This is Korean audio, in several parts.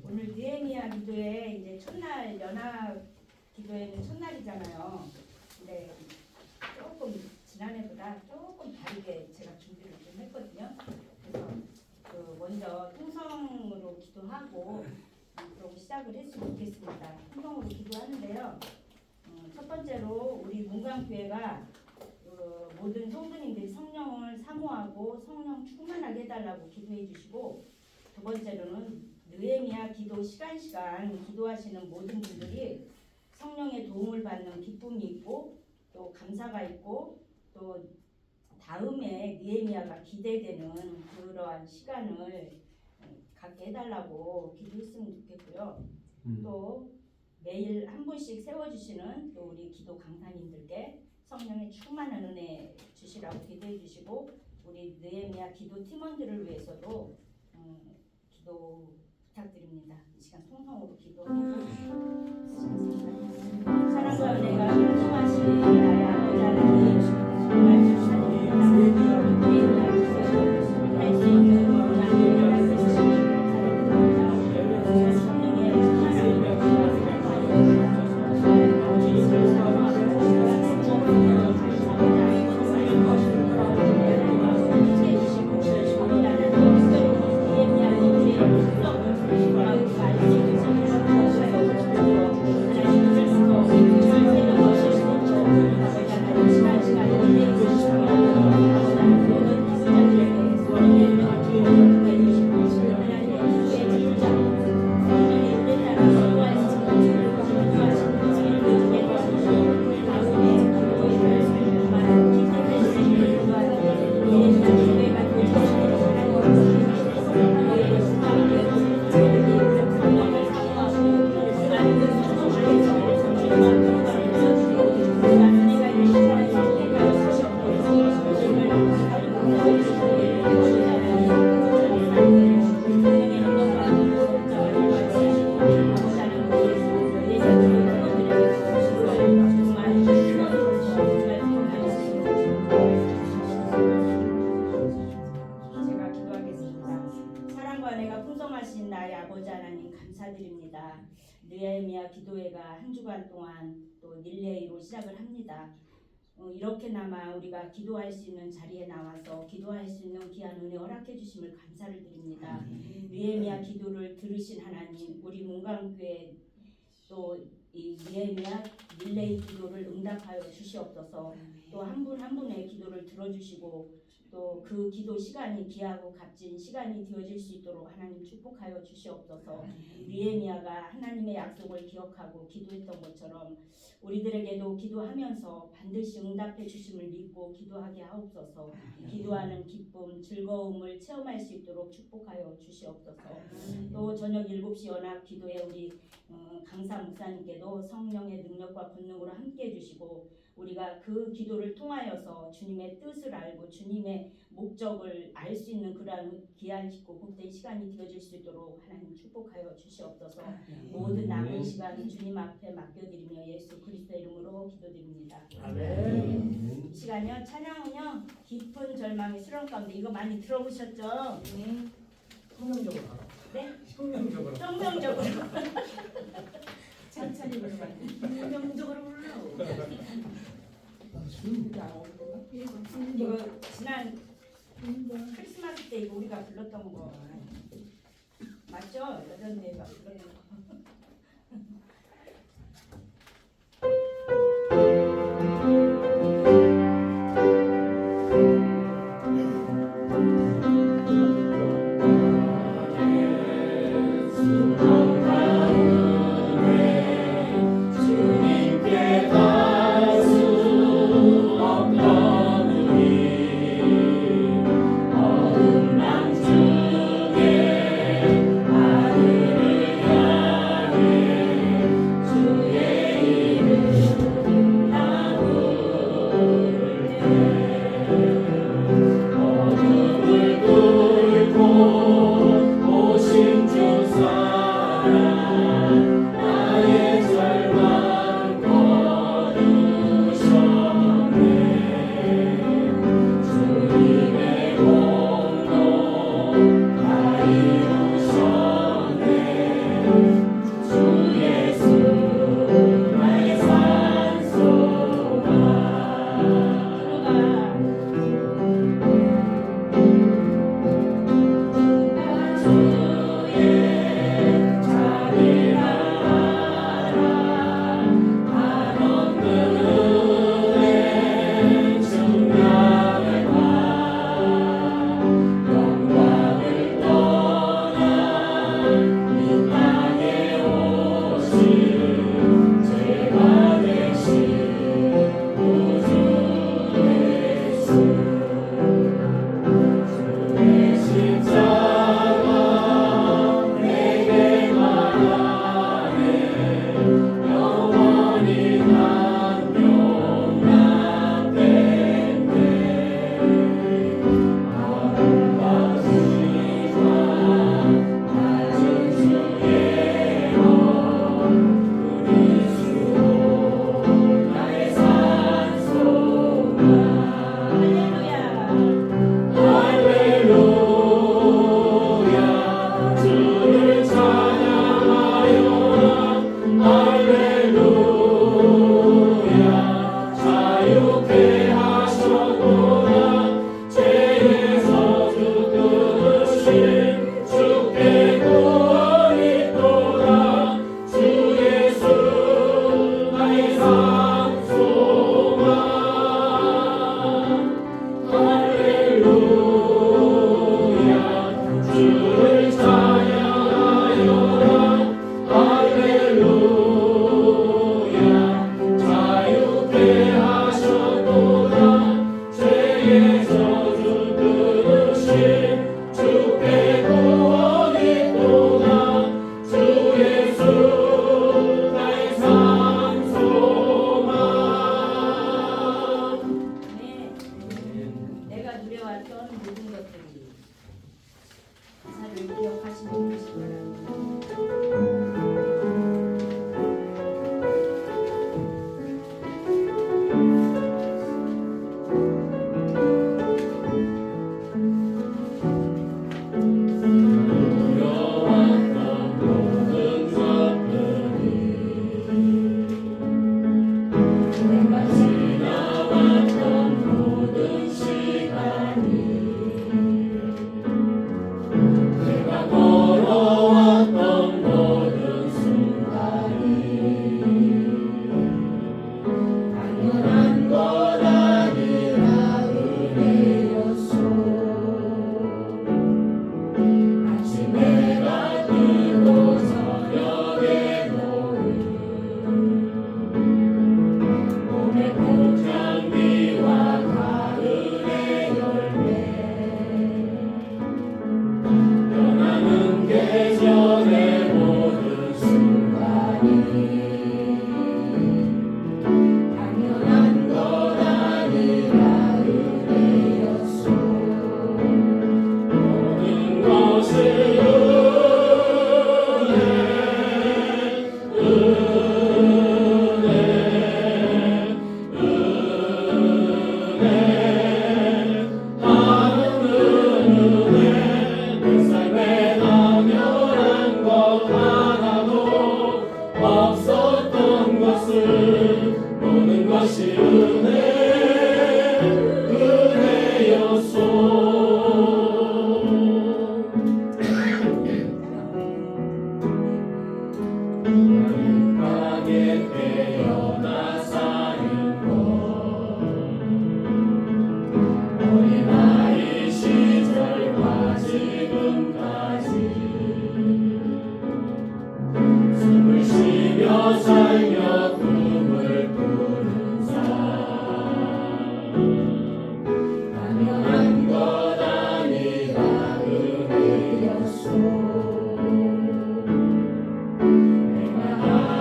오늘 느헤미야 기도회 이제 첫날 연합 기도회는 첫날이잖아요. 근데 조금 지난해보다 조금 다르게 제가 준비를 좀 했거든요. 그래서 먼저 통성으로 기도하고 그러고 시작을 했으면 좋겠습니다. 통성으로 기도하는데요. 첫 번째로 우리 문광교회가 모든 성도님들이 성령을 사모하고 성령 충만하게 해달라고 기도해 주시고, 두 번째로는 느헤미야 기도 시간 기도하시는 모든 분들이 성령의 도움을 받는 기쁨이 있고 또 감사가 있고 또 다음에 느헤미야가 기대되는 그러한 시간을 갖게 해달라고 기도했으면 좋겠고요. 또 매일 한 분씩 세워주시는 또 우리 기도 강사님들께 성령의 충만한 은혜 주시라고 기도해 주시고, 우리 느헤미야 기도 팀원들을 위해서도 기도 부탁드립니다. 이 시간 통성으로 기도하고 사랑과 은혜가 풍성하신 나의 아버지 하나님, 정말 감사드립니다. 할수 있는 원하는 일을 해주시니 감사드립니다. 성령의 느헤미야 기도회가 한 주간 동안 또 릴레이로 시작을 합니다. 이렇게나마 우리가 기도할 수 있는 자리에 나와서 기도할 수 있는 귀한 은혜 허락해 주심을 감사를 드립니다. 느헤미야 기도를 들으신 하나님, 우리 문광교회 또 이 느헤미야 릴레이 기도를 응답하여 주시옵소서. 또 한 분 한 분의 기도를 들어주시고 또 그 기도 시간이 귀하고 값진 시간이 되어질 수 있도록 하나님 축복하여 주시옵소서. 느헤미야가 하나님의 약속을 기억하고 기도했던 것처럼 우리들에게도 기도하면서 반드시 응답해 주심을 믿고 기도하게 하옵소서. 기도하는 기쁨, 즐거움을 체험할 수 있도록 축복하여 주시옵소서. 또 저녁 7시 연합 기도에 우리 강사 목사님께도 성령의 능력과 권능으로 함께해 주시고, 우리가 그 기도를 통하여서 주님의 뜻을 알고 주님의 목적을 알 수 있는 그러한 귀한 깊고 복된 시간이 되어질 수 있도록 하나님 축복하여 주시옵소서. 모든 남은 시간 주님 앞에 맡겨드리며 예수 그리스도의 이름으로 기도드립니다. 아멘. 이 시간요, 찬양은요, 깊은 절망의 수렁 가운데, 이거 많이 들어보셨죠? 성경적으로 네? 성경적으로 천천히 부르면 긍정적으로 불러. 이거 지난 크리스마스 때 이거 우리가 불렀던 거 맞죠? 여전대가 불렀던 거. 어둠 밤중에 하늘을 향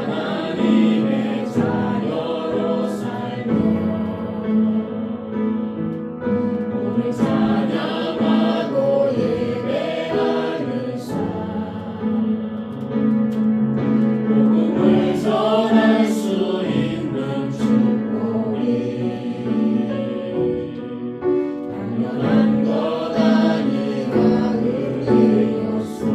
하나님의 자녀로 살며 오늘 찬양하고 예배하는 삶 복음을 전할 수 있는 축복이 당연한 것 아니라 은혜였소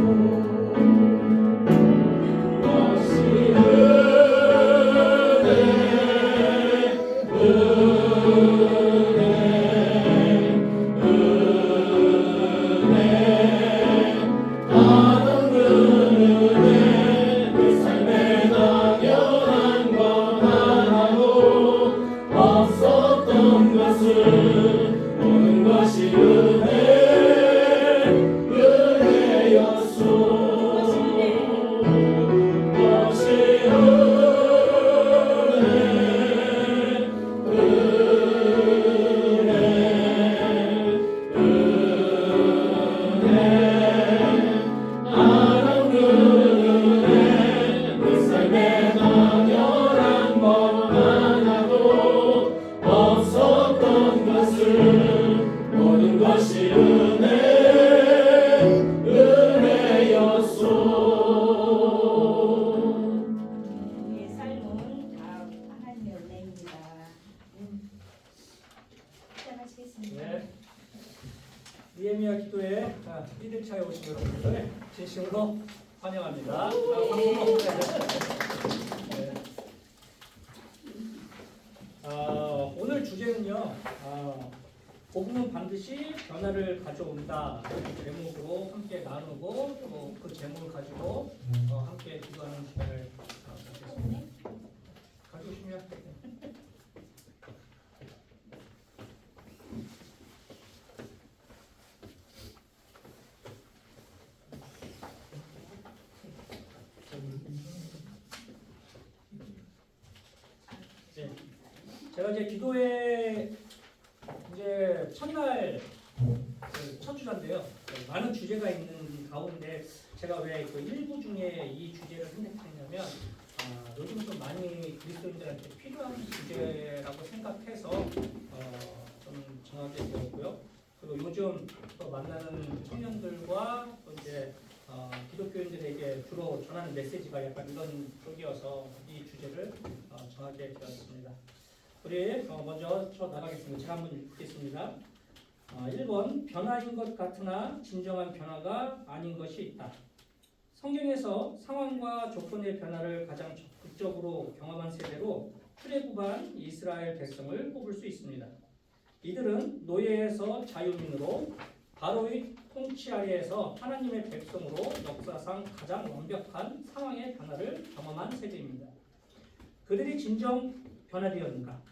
그것이 내 삶에 당연한 것 하나도 없었던 것을 모든 것이 은혜였소 그것이 내 삶에 당연한 것 하나도 없었던 것을 모든 것이 은혜였소 우리의 삶은 다 하나님의 은혜입니다. 시작하시겠습니다. 네. 니에미야 기도회 1일차에 오신 여러분들 진심으로 환영합니다. 박수로. 네. 오늘 주제는요. 복음은 반드시 변화를 가져온다. 이 제목으로 함께 나누고 또 그 제목을 가지고 함께 기도하는 시간을 갖겠습니다. 가져오시면. 네. 제가 이제 기도회 이제 첫날 첫 주자인데요. 많은 주제가 있는 가운데 제가 왜 그 일부 중에 이 주제를 선택했냐면 요즘 좀 많이 그리스도인들한테 필요한 주제라고 생각해서 좀 정하게 되었고요. 그리고 요즘 또 만나는 청년들과 또 이제 기독교인들에게 주로 전하는 메시지가 약간 이런 쪽이어서 이 주제를 정하게 되었습니다. 우리 먼저 나가겠습니다. 제가 한번 읽겠습니다. 1번 변화인 것 같으나 진정한 변화가 아닌 것이 있다. 성경에서 상황과 조건의 변화를 가장 적극적으로 경험한 세대로 출애굽한 이스라엘 백성을 꼽을 수 있습니다. 이들은 노예에서 자유민으로 바로의 통치 아래에서 하나님의 백성으로 역사상 가장 완벽한 상황의 변화를 경험한 세대입니다. 그들이 진정 변화되었는가?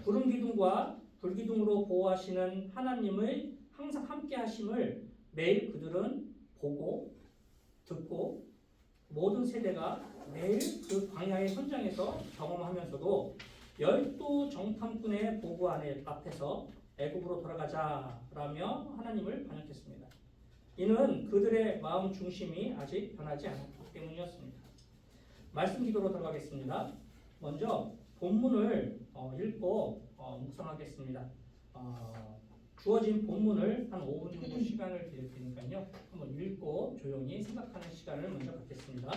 구름 기둥과 불기둥으로 보호하시는 하나님의 항상 함께 하심을 매일 그들은 보고 듣고 모든 세대가 매일 그 광야의 현장에서 경험하면서도 12 정탐꾼의 보고 앞에서 애굽으로 돌아가자라며 하나님을 반역했습니다. 이는 그들의 마음 중심이 아직 변하지 않았기 때문이었습니다. 말씀 기도로 들어가겠습니다. 먼저 본문을 읽고 묵상하겠습니다. 주어진 본문을 한 5분 정도 시간을 드릴 테니까요. 한번 읽고 조용히 생각하는 시간을 먼저 갖겠습니다.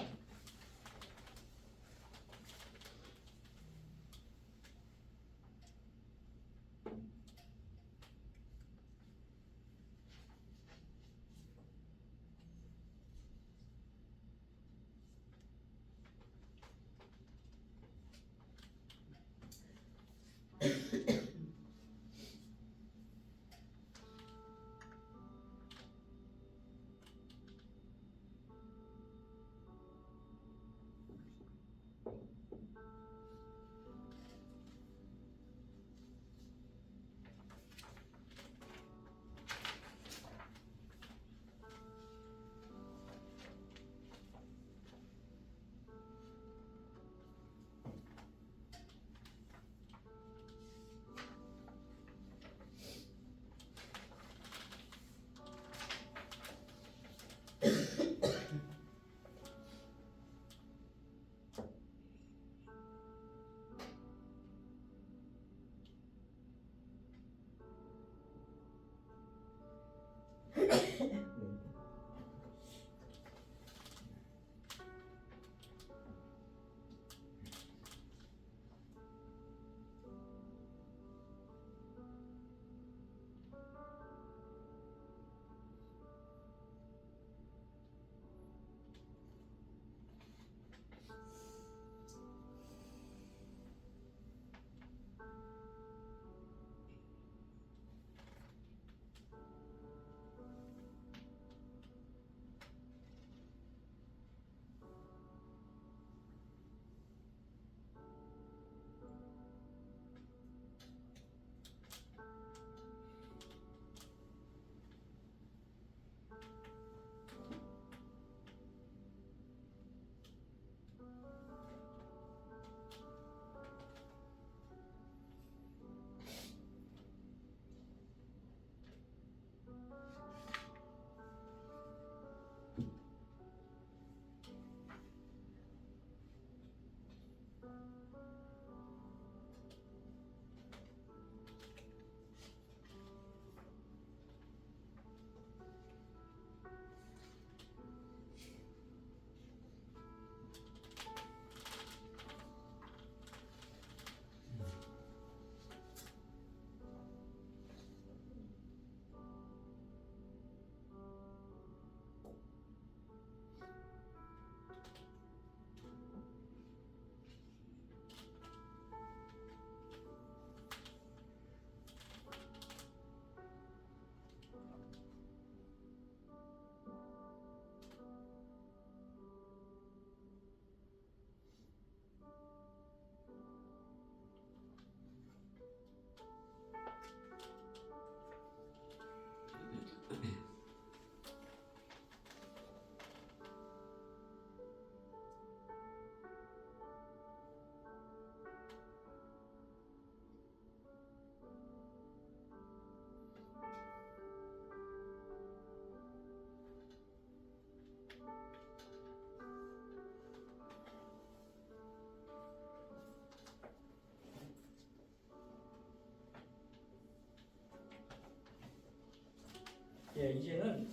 이제는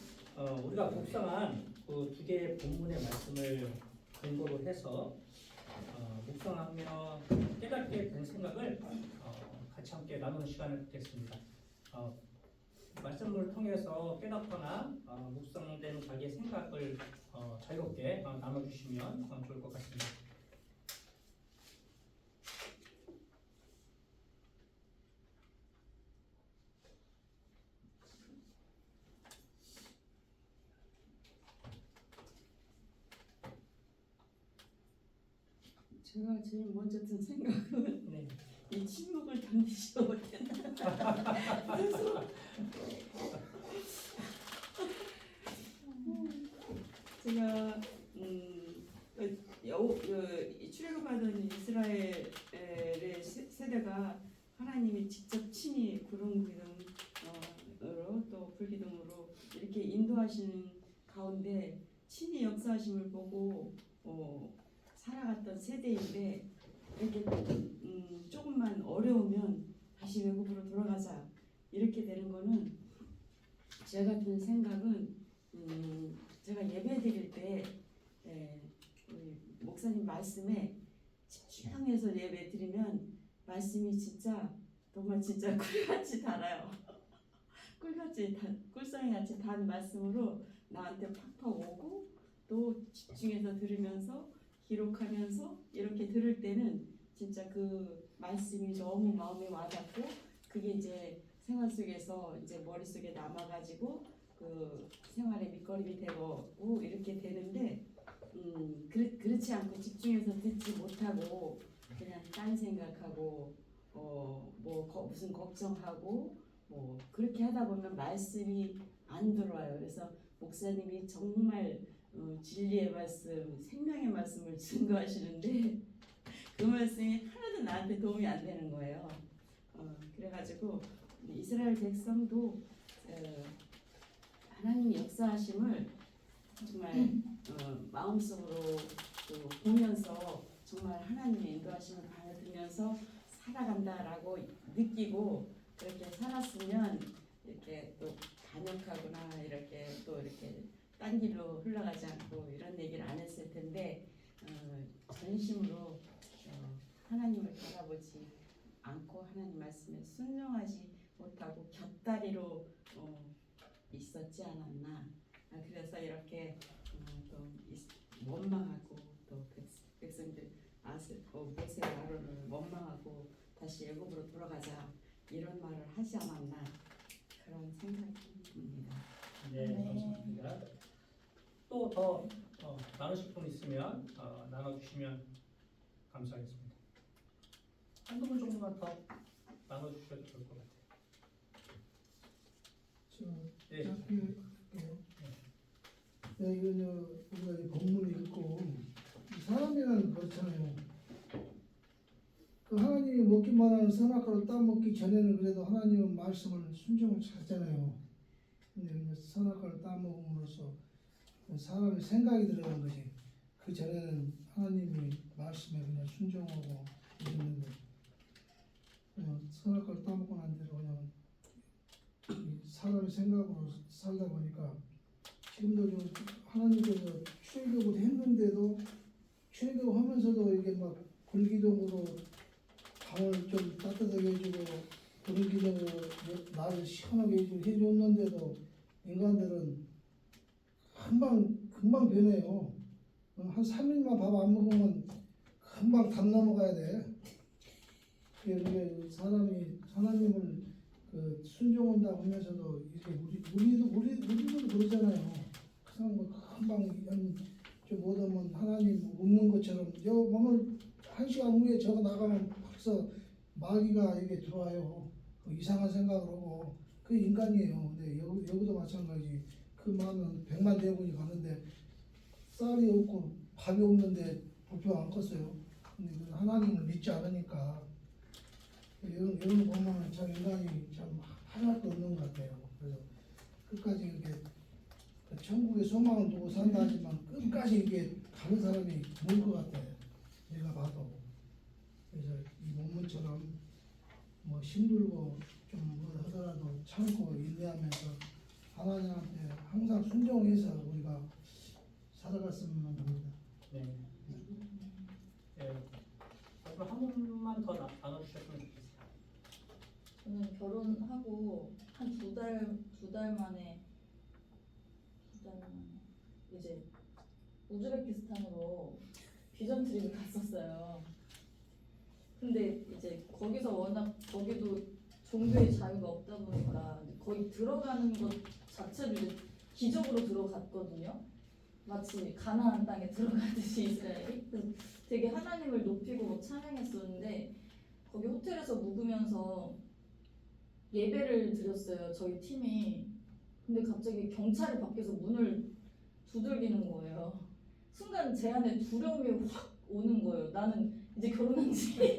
우리가 묵상한 그 두 개의 본문의 말씀을 근거로 해서 묵상하며 깨닫게 된 생각을 같이 함께 나누는 시간을 갖겠습니다. 말씀을 통해서 깨닫거나 묵상된 자기의 생각을 자유롭게 나눠주시면 좋을 것 같습니다. 제가 제일 먼저 든 생각은 네. 이 침묵을 견디지 못했나. 그래서 제가 출애굽하던 이스라엘의 세대가 하나님이 직접 친히 구름 기둥으로 또 불기둥으로 이렇게 인도하시는 가운데 친히 역사하심을 보고 살아갔던 세대인데 이렇게 조금만 어려우면 다시 외국으로 돌아가자 이렇게 되는 거는 제가 든 생각은 제가 예배 드릴 때 우리 목사님 말씀에 집중해서 예배 드리면 말씀이 진짜 정말 진짜 꿀같이 달아요. 꿀송이같이 단 말씀으로 나한테 팍팍 오고 또 집중해서 들으면서 기록하면서 이렇게 들을 때는 진짜 그 말씀이 너무 마음에 와닿고 그게 이제 생활 속에서 이제 머릿속에 남아가지고 그 생활의 밑거름이 되고 이렇게 되는데 그렇지 않고 집중해서 듣지 못하고 그냥 딴 생각하고 무슨 걱정하고 그렇게 하다 보면 말씀이 안 들어와요. 그래서 목사님이 정말 진리의 말씀, 생명의 말씀을 증거하시는데 그 말씀이 하나도 나한테 도움이 안 되는 거예요. 그래가지고 이스라엘 백성도 하나님의 역사하심을 정말 마음속으로 보면서 정말 하나님의 인도하심을 받으면서 살아간다라고 느끼고 그렇게 살았으면 이렇게 또 반역하거나 이렇게 또 이렇게 딴 길로 흘러가지 않고 이런 얘기를 안 했을 텐데 전심으로 하나님을 바라보지 않고 하나님 말씀에 순종하지 못하고 곁다리로 있었지 않았나. 그래서 이렇게 또 원망하고 또 백성들 모세 아론을 원망하고 다시 애굽으로 돌아가자 이런 말을 하지 않았나 그런 생각입니다. 네, 감사합니다. 또 더 나누실 분 있으면 나눠주시면 감사하겠습니다. 한두 분 정도만 더 나눠주셔도 좋을 것 같아요. 네. 이거 우리가 이 본문을 읽고 사람이란 그렇잖아요. 그 하나님이 먹기만 하는 선악과를 따먹기 전에는 그래도 하나님은 말씀을 순종을 잘했잖아요. 근데 선악과를 따먹음으로써 사람의 생각이 들어간 거지. 그 전에는 하나님이 말씀에 그냥 순종하고 이랬는데 선악과를 따먹고 난 뒤로 그냥 사람의 생각으로 살다 보니까 지금도 좀 하나님께서 출애굽을 했는데도 출애굽하면서도 이게 막 불기둥으로 밤을 좀 따뜻하게 해주고 불기둥으로 날을 시원하게 해줬는데도 인간들은 금방 변해요. 한 3일만 밥 안 먹으면 금방 담 넘어가야 돼. 그게 사람이 하나님을 순종한다고 하면서도 이렇게 우리도 그러잖아요. 그 사람 금방 좀 못하면 하나님 없는 것처럼 오늘 1시간 후에 저거 나가면 벌써 마귀가 이게 들어와요. 이상한 생각을 하고 그 인간이에요. 근데 여기도 마찬가지. 그 많은 100만 대군이 가는데 쌀이 없고 밥이 없는데 부표 안 컸어요. 근데 하나님을 믿지 않으니까 이런 보면 참 인간이 참 하나도 없는 것 같아요. 그래서 끝까지 이렇게 천국의 소망을 두고 산다 하지만 끝까지 이게 가는 사람이 없는 것 같아요. 내가 봐도. 그래서 이 본문처럼 뭐 힘들고 좀 뭐 하더라도 참고 인내하면서 하나님한테 항상 순종해서 우리가 살아갔으면 합니다. 네. 네. 마지막 한 분만 더 나눠주셨으면 좋겠어요. 저는 결혼하고 한 두 달 만에 이제 우즈베키스탄으로 비전 트립을 갔었어요. 근데 이제 거기서 워낙 거기도 종교의 자유가 없다 보니까 거의 들어가는 것 자체도 이제 기적으로 들어갔거든요. 마치 가나안 땅에 들어가듯이 이스라엘이. 그래서 되게 하나님을 높이고 뭐 찬양했었는데 거기 호텔에서 묵으면서 예배를 드렸어요. 저희 팀이. 근데 갑자기 경찰이 밖에서 문을 두들기는 거예요. 순간 제 안에 두려움이 확 오는 거예요. 나는 이제 결혼한 지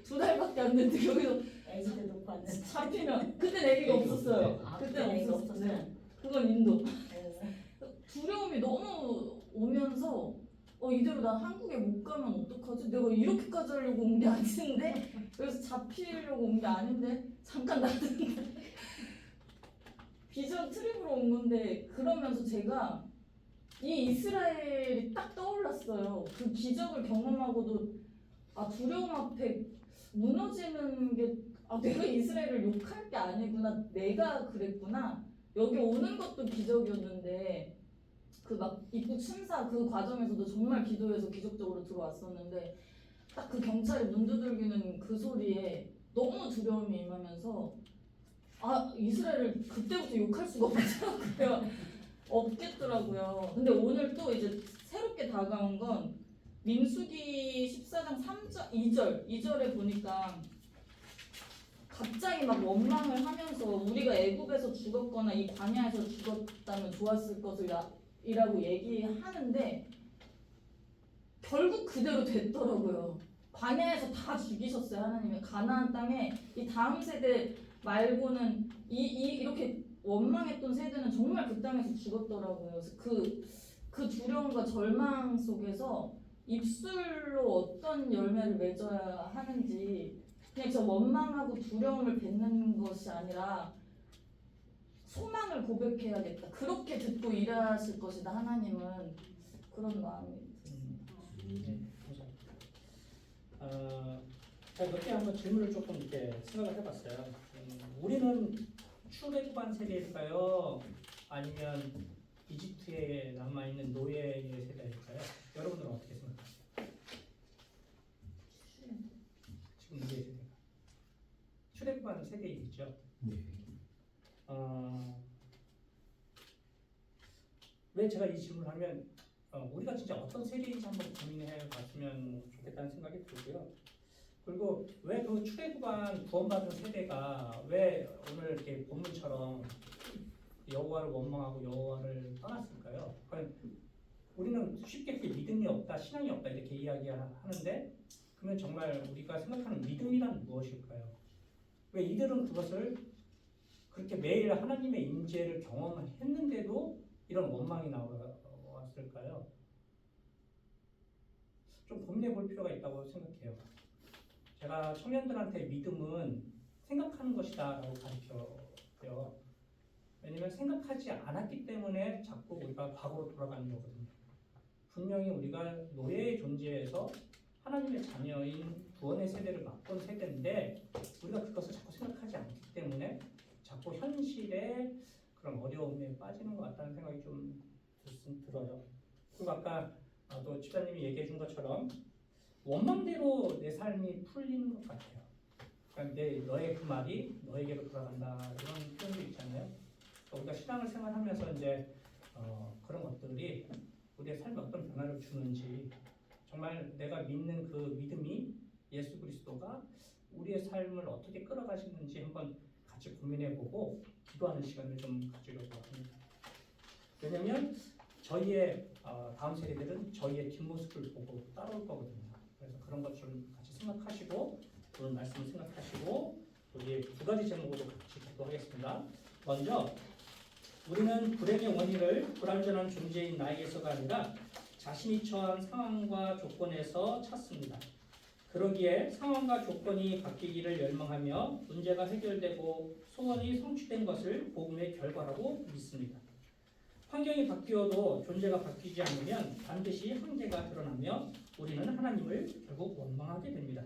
2달밖에 안 됐는데 여기서 애기도 놓고 왔는데. 잡히면 그때 애기가 없었어요. 아, 그때 그때 애기가 없었어요. 없었어요? 네. 그건 인도. 네. 두려움이 너무 오면서 이대로 난 한국에 못 가면 어떡하지? 내가 이렇게까지 하려고 온 게 아닌데 그래서 잡히려고 온 게 아닌데 잠깐 놔뒀는데 비전 트립으로 온 건데 그러면서 제가 이 이스라엘이 딱 떠올랐어요. 그 기적을 경험하고도 두려움 앞에 무너지는 게 내가 이스라엘을 욕할 게 아니구나. 내가 그랬구나. 여기 오는 것도 기적이었는데 그 막 입국 심사 그 과정에서도 정말 기도해서 기적적으로 들어왔었는데 딱 그 경찰이 문 두들기는 그 소리에 너무 두려움이 임하면서 이스라엘을 그때부터 욕할 수가 없겠더라고요. 근데 오늘 또 이제 새롭게 다가온 건 민수기 14장 2절에 보니까 갑자기 막 원망을 하면서 우리가 애굽에서 죽었거나 이 광야에서 죽었다면 좋았을 것이라고 얘기하는데 결국 그대로 됐더라고요. 광야에서 다 죽이셨어요. 하나님이 가나안 땅에 이 다음 세대 말고는 이렇게 원망했던 세대는 정말 그 땅에서 죽었더라고요. 그래서 그 두려움과 절망 속에서 입술로 어떤 열매를 맺어야 하는지 그냥 저 원망하고 두려움을 뱉는 것이 아니라 소망을 고백해야겠다. 그렇게 듣고 일하실 것이다. 하나님은 그런 마음이 그때 한번 질문을 조금 이렇게 생각을 해봤어요. 우리는 출애굽한 세대일까요? 아니면 이집트에 남아있는 노예의 세대일까요? 여러분들은 어떻게 생각하세요? 지금 노예 세대가 출애굽한 세대이죠. 네. 왜 제가 이 질문을 하면 우리가 진짜 어떤 세대인지 한번 고민해 봤으면 좋겠다는 생각이 들고요. 그리고 왜 그 출애굽한 구원받은 세대가 왜 오늘 이렇게 본문처럼 여호와를 원망하고 여호와를 떠났을까요? 우리는 쉽게 이렇게 믿음이 없다, 신앙이 없다 이렇게 이야기하는데 그러면 정말 우리가 생각하는 믿음이란 무엇일까요? 왜 이들은 그것을 그렇게 매일 하나님의 임재를 경험했는데도 이런 원망이 나왔을까요? 좀 고민해 볼 필요가 있다고 생각해요. 제가 청년들한테 믿음은 생각하는 것이다 라고 가르쳐요. 왜냐면 생각하지 않았기 때문에 자꾸 우리가 과거로 돌아가는 거거든요. 분명히 우리가 노예의 존재에서 하나님의 자녀인 구원의 세대를 맛본 세대인데 우리가 그것을 자꾸 생각하지 않기 때문에 자꾸 현실의 그런 어려움에 빠지는 것 같다는 생각이 좀 들어요. 그리고 아까 또 집사님이 얘기해 준 것처럼 원망대로 내 삶이 풀리는 것 같아요. 그러니까 너의 그 말이 너에게로 돌아간다 이런 표현도 있잖아요. 우리가 신앙을 생활하면서 이제 그런 것들이 우리의 삶에 어떤 변화를 주는지 정말 내가 믿는 그 믿음이 예수 그리스도가 우리의 삶을 어떻게 끌어가시는지 한번 같이 고민해보고 기도하는 시간을 좀 가지려고 합니다. 왜냐하면 저희의 다음 세대들은 저희의 뒷모습을 보고 따라올 거거든요. 그래서 그런 것 좀 같이 생각하시고 오늘 말씀을 생각하시고 우리 두 가지 제목으로 같이 기도하겠습니다. 먼저 우리는 불행의 원인을 불완전한 존재인 나에게서가 아니라 자신이 처한 상황과 조건에서 찾습니다. 그러기에 상황과 조건이 바뀌기를 열망하며 문제가 해결되고 소원이 성취된 것을 복음의 결과라고 믿습니다. 환경이 바뀌어도 존재가 바뀌지 않으면 반드시 한계가 드러나며 우리는 하나님을 결국 원망하게 됩니다.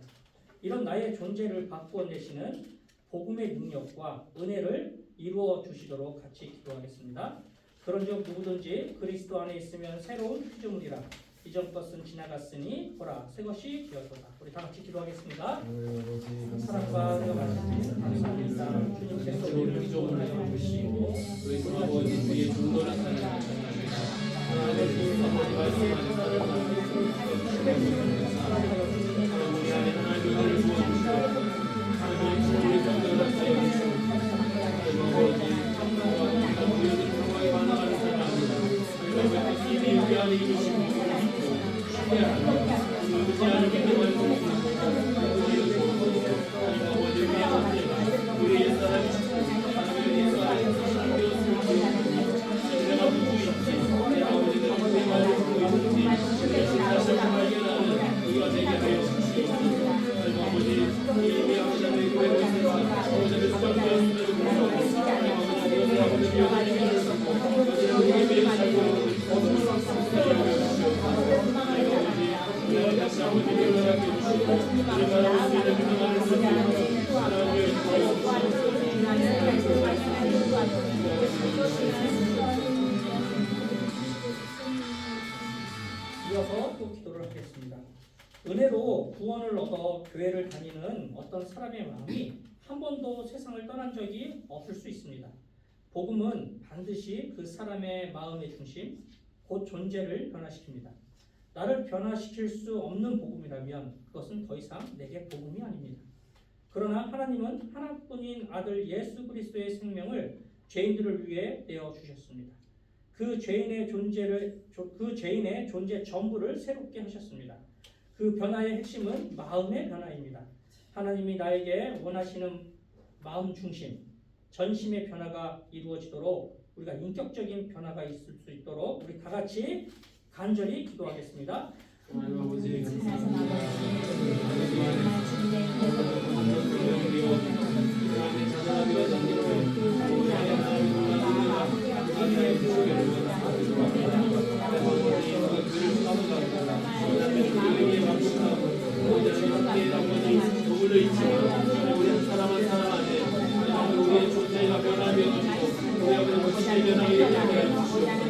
이런 나의 존재를 바꾸어내시는 복음의 능력과 은혜를 이루어 주시도록 같이 기도하겠습니다. 그런즉 누구든지 그리스도 안에 있으면 새로운 피조물이라 이전 것은 지나갔으니 보라 새 것이 되었도다. 우리 다 같이 기도하겠습니다. 사랑과 은혜가 많으신 감사합니다. 주님께서 우리를 구원하여 주시고 그리스도 아버지 주의 중도를 사랑합니다. 아버지 말씀하는 우리 안에 하나님의 은혜를 부어주시고 하나님의 주의 중도를 사랑하시고 아버지 성령과 우리가 우리의 상황에 반응하는 사랑합니다. 아버지 이미 우리 안에 계신 분을 믿고 신뢰합니다. 그지 않은 믿음을 아버지 미안합니다. 우리 옛사람이 하나님의 옛사람이 내가 누구 있지? 내 아버지가 내 말을 듣고 있는지 다시 발견하는 우리가 되게 하여 주시옵소서. 아버지 이 아버지의 교회로 있는 아버지를 수강되었음에도 불구하고 아버지 아버지 여자님을 삼고 아버지 우리의 매일 살고 우리가 다시 아버지를 연락해 주시고 우리가 나올 수 있는 믿음을 주시고 하나님의 주옵소서. 이어서 또 기도를 하겠습니다. 은혜로 구원을 얻어 교회를 다니는 어떤 사람의 마음이 한 번도 세상을 떠난 적이 없을 수 있습니다. 복음은 반드시 그 사람의 마음의 중심, 곧 존재를 변화시킵니다. 나를 변화시킬 수 없는 복음이라면 그것은 더 이상 내게 복음이 아닙니다. 그러나 하나님은 하나뿐인 아들 예수 그리스도의 생명을 죄인들을 위해 내어 주셨습니다. 그 죄인의 존재 전부를 새롭게 하셨습니다. 그 변화의 핵심은 마음의 변화입니다. 하나님이 나에게 원하시는 마음 중심, 전심의 변화가 이루어지도록 우리가 인격적인 변화가 있을 수 있도록 우리 다 같이 간절히 기도하겠습니다. 하나님 아버지 감사합니다. 아버지 안에 자녀가 되어졌기로 우리 안에 하나님을 만나게 주시기를 원합니다. 아버지 그를 사모하고 하나님의 그에게 감사하고 아버지 함께 아버지 더불어 있지만 우리 한 사람 한 사람 안에 하나님 우리의 존재가 변화되어지고 우리 아버지 모습의 변화가 되게 하여 주시옵소서.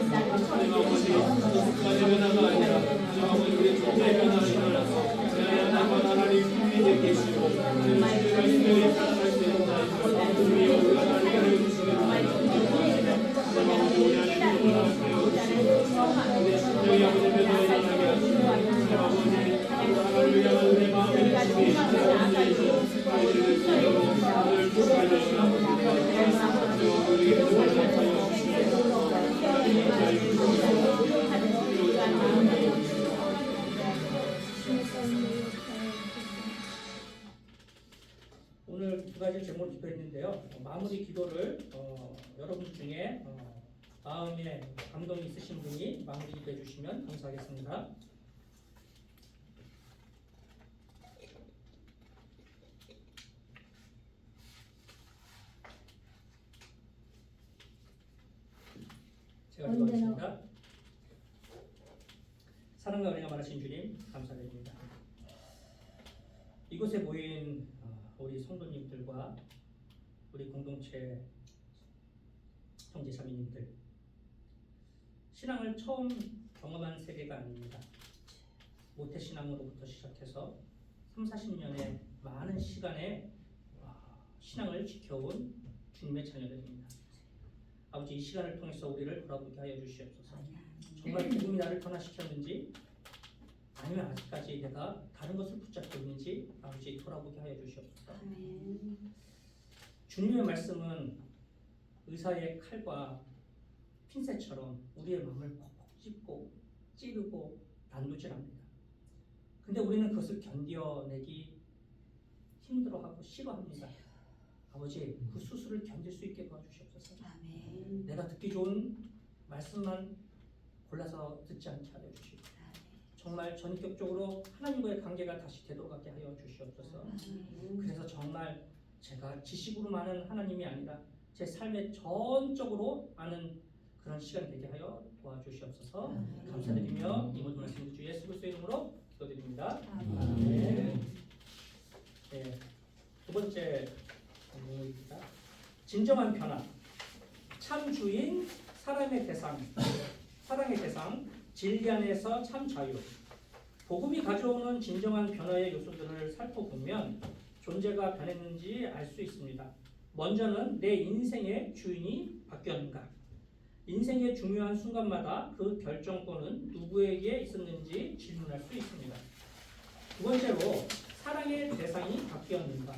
하나님 아버지 습관의 변화가 아니라 아버지 우리의 존재의 변화가 일어나서 하나님 힘이 계시고 우리는 주님과 신령히 살아갈 수 있는 자이고 주님이 우리가 나를 가르쳐 주시기를 원합니다. 아버지 우리 안에 변화가 되어주시고 우리의 신령이 아버지 변화가 일어나게 하시고 아버지 하나님을 위한 우리의 마음의 중심이 아버지 아버지를 주시게 하시고 아버지 우리에게 도움을 하여 주시고 오늘 두 가지 제목을 기도했는데요. 마무리 기도를 여러분 중에 마음에 감동이 있으신 분이 마무리 기도해 주시면 감사하겠습니다. 제가 기도하겠습니다. 사랑과 은혜가 많으신 주님 감사드립니다. 이곳에 모인 우리 성도님들과 우리 공동체 형제 자매님들 신앙을 처음 경험한 세계가 아닙니다. 모태신앙으로부터 시작해서 30-40년의 많은 시간에 신앙을 지켜온 주님의 자녀들입니다. 아버지 이 시간을 통해서 우리를 돌아보게 하여 주시옵소서. 정말 복음이 나를 변화시켰는지 아니면 아직까지 내가 다른 것을 붙잡고 있는지 아버지 돌아보게 하여 주시옵소서. 주님의 말씀은 의사의 칼과 핀셋처럼 우리의 마음을 콕콕 찝고 찌르고 난도질합니다. 근데 우리는 그것을 견뎌내기 힘들어하고 싫어합니다. 아버지 그 수술을 견딜 수 있게 도와주시옵소서. 내가 듣기 좋은 말씀만 골라서 듣지 않게 하여 주시고 정말 전격적으로 하나님과의 관계가 다시 되돌아가게 하여 주시옵소서. 그래서 정말 제가 지식으로만은 하나님이 아니라 제 삶에 전적으로 아는 그런 시간 되게 하여 도와주시옵소서. 감사드리며 이 모든 말씀 주 예수 그리스도의 이름으로 기도드립니다. 아멘. 네, 두 번째 본문입니다. 진정한 변화, 참 주인, 사랑의 대상, 진리 안에서 참 자유. 복음이 가져오는 진정한 변화의 요소들을 살펴보면 존재가 변했는지 알 수 있습니다. 먼저는 내 인생의 주인이 바뀌었는가? 인생의 중요한 순간마다 그 결정권은 누구에게 있었는지 질문할 수 있습니다. 두 번째로 사랑의 대상이 바뀌었는가?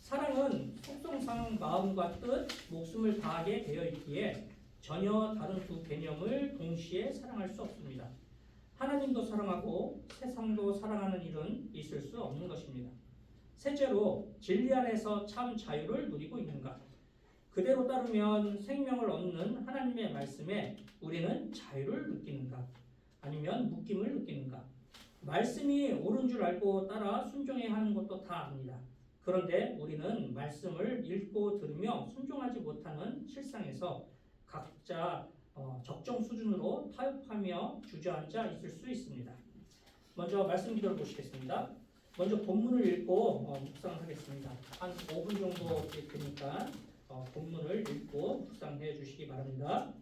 사랑은 속성상 마음과 뜻, 목숨을 다하게 되어 있기에 전혀 다른 두 개념을 동시에 사랑할 수 없습니다. 하나님도 사랑하고 세상도 사랑하는 일은 있을 수 없는 것입니다. 셋째로 진리 안에서 참 자유를 누리고 있는가? 그대로 따르면 생명을 얻는 하나님의 말씀에 우리는 자유를 느끼는가? 아니면 묶임을 느끼는가? 말씀이 옳은 줄 알고 따라 순종해야 하는 것도 다 압니다. 그런데 우리는 말씀을 읽고 들으며 순종하지 못하는 실상에서 각자 적정 수준으로 타협하며 주저앉아 있을 수 있습니다. 먼저 말씀 기도를 보시겠습니다. 먼저 본문을 읽고 묵상하겠습니다. 한 5분 정도 되니까 본문을 읽고 묵상해 주시기 바랍니다.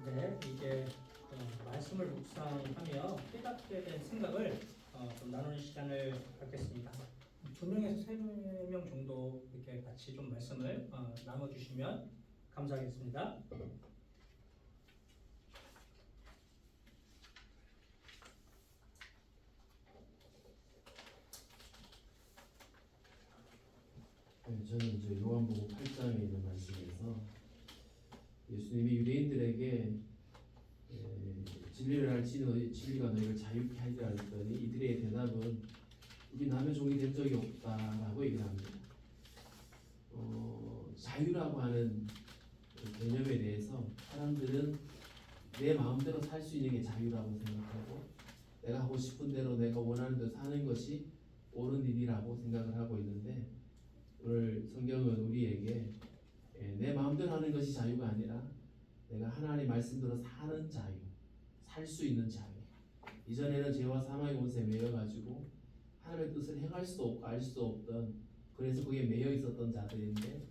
네, 이제 말씀을 묵상하며 깨닫게 된 생각을 좀 나누는 시간을 갖겠습니다. 2명에서 3명 정도 이렇게 같이 좀 말씀을 나눠주시면 감사하겠습니다. 네, 저는 이제 요한복음 8장에 있는 말씀에서 예수님이 유대인들에게 진리를 알지 진리가 너희를 자유케 하리라 했더니 이들의 대답은 우리 남의 종이 된 적이 없다라고 얘기를 합니다. 자유라고 하는 그 개념에 대해서 사람들은 내 마음대로 살 수 있는 게 자유라고 생각하고 내가 하고 싶은 대로 내가 원하는 대로 사는 것이 옳은 일이라고 생각을 하고 있는데 오늘 성경은 우리에게 내 마음대로 하는 것이 자유가 아니라 내가 하나님 말씀대로 사는 자유, 살 수 있는 자유. 이전에는 죄와 사망의 권세에 매여가지고 하나님의 뜻을 행할 수도 없고 알 수도 없던, 그래서 거기에 매여 있었던 자들인데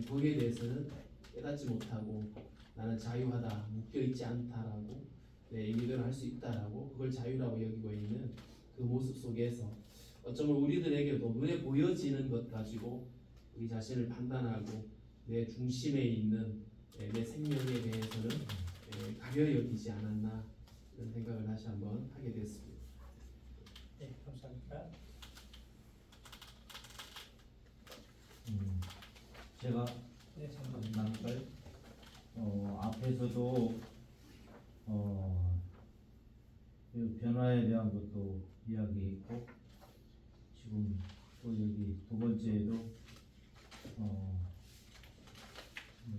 거기에 대해서는 깨닫지 못하고 나는 자유하다, 묶여 있지 않다라고 내 의미대로 할 수 있다라고 그걸 자유라고 여기고 있는 그 모습 속에서 어쩌면 우리들에게도 눈에 보여지는 것 가지고 우리 자신을 판단하고 내 중심에 있는 내 생명에 대해서는 가벼이 여기지 않았나 이런 생각을 다시 한번 하게 됐습니다. 네, 감사합니다. 제가 네, 나눌까요? 앞에서도 이 변화에 대한 것도 이야기했고 지금 또 여기 두 번째에도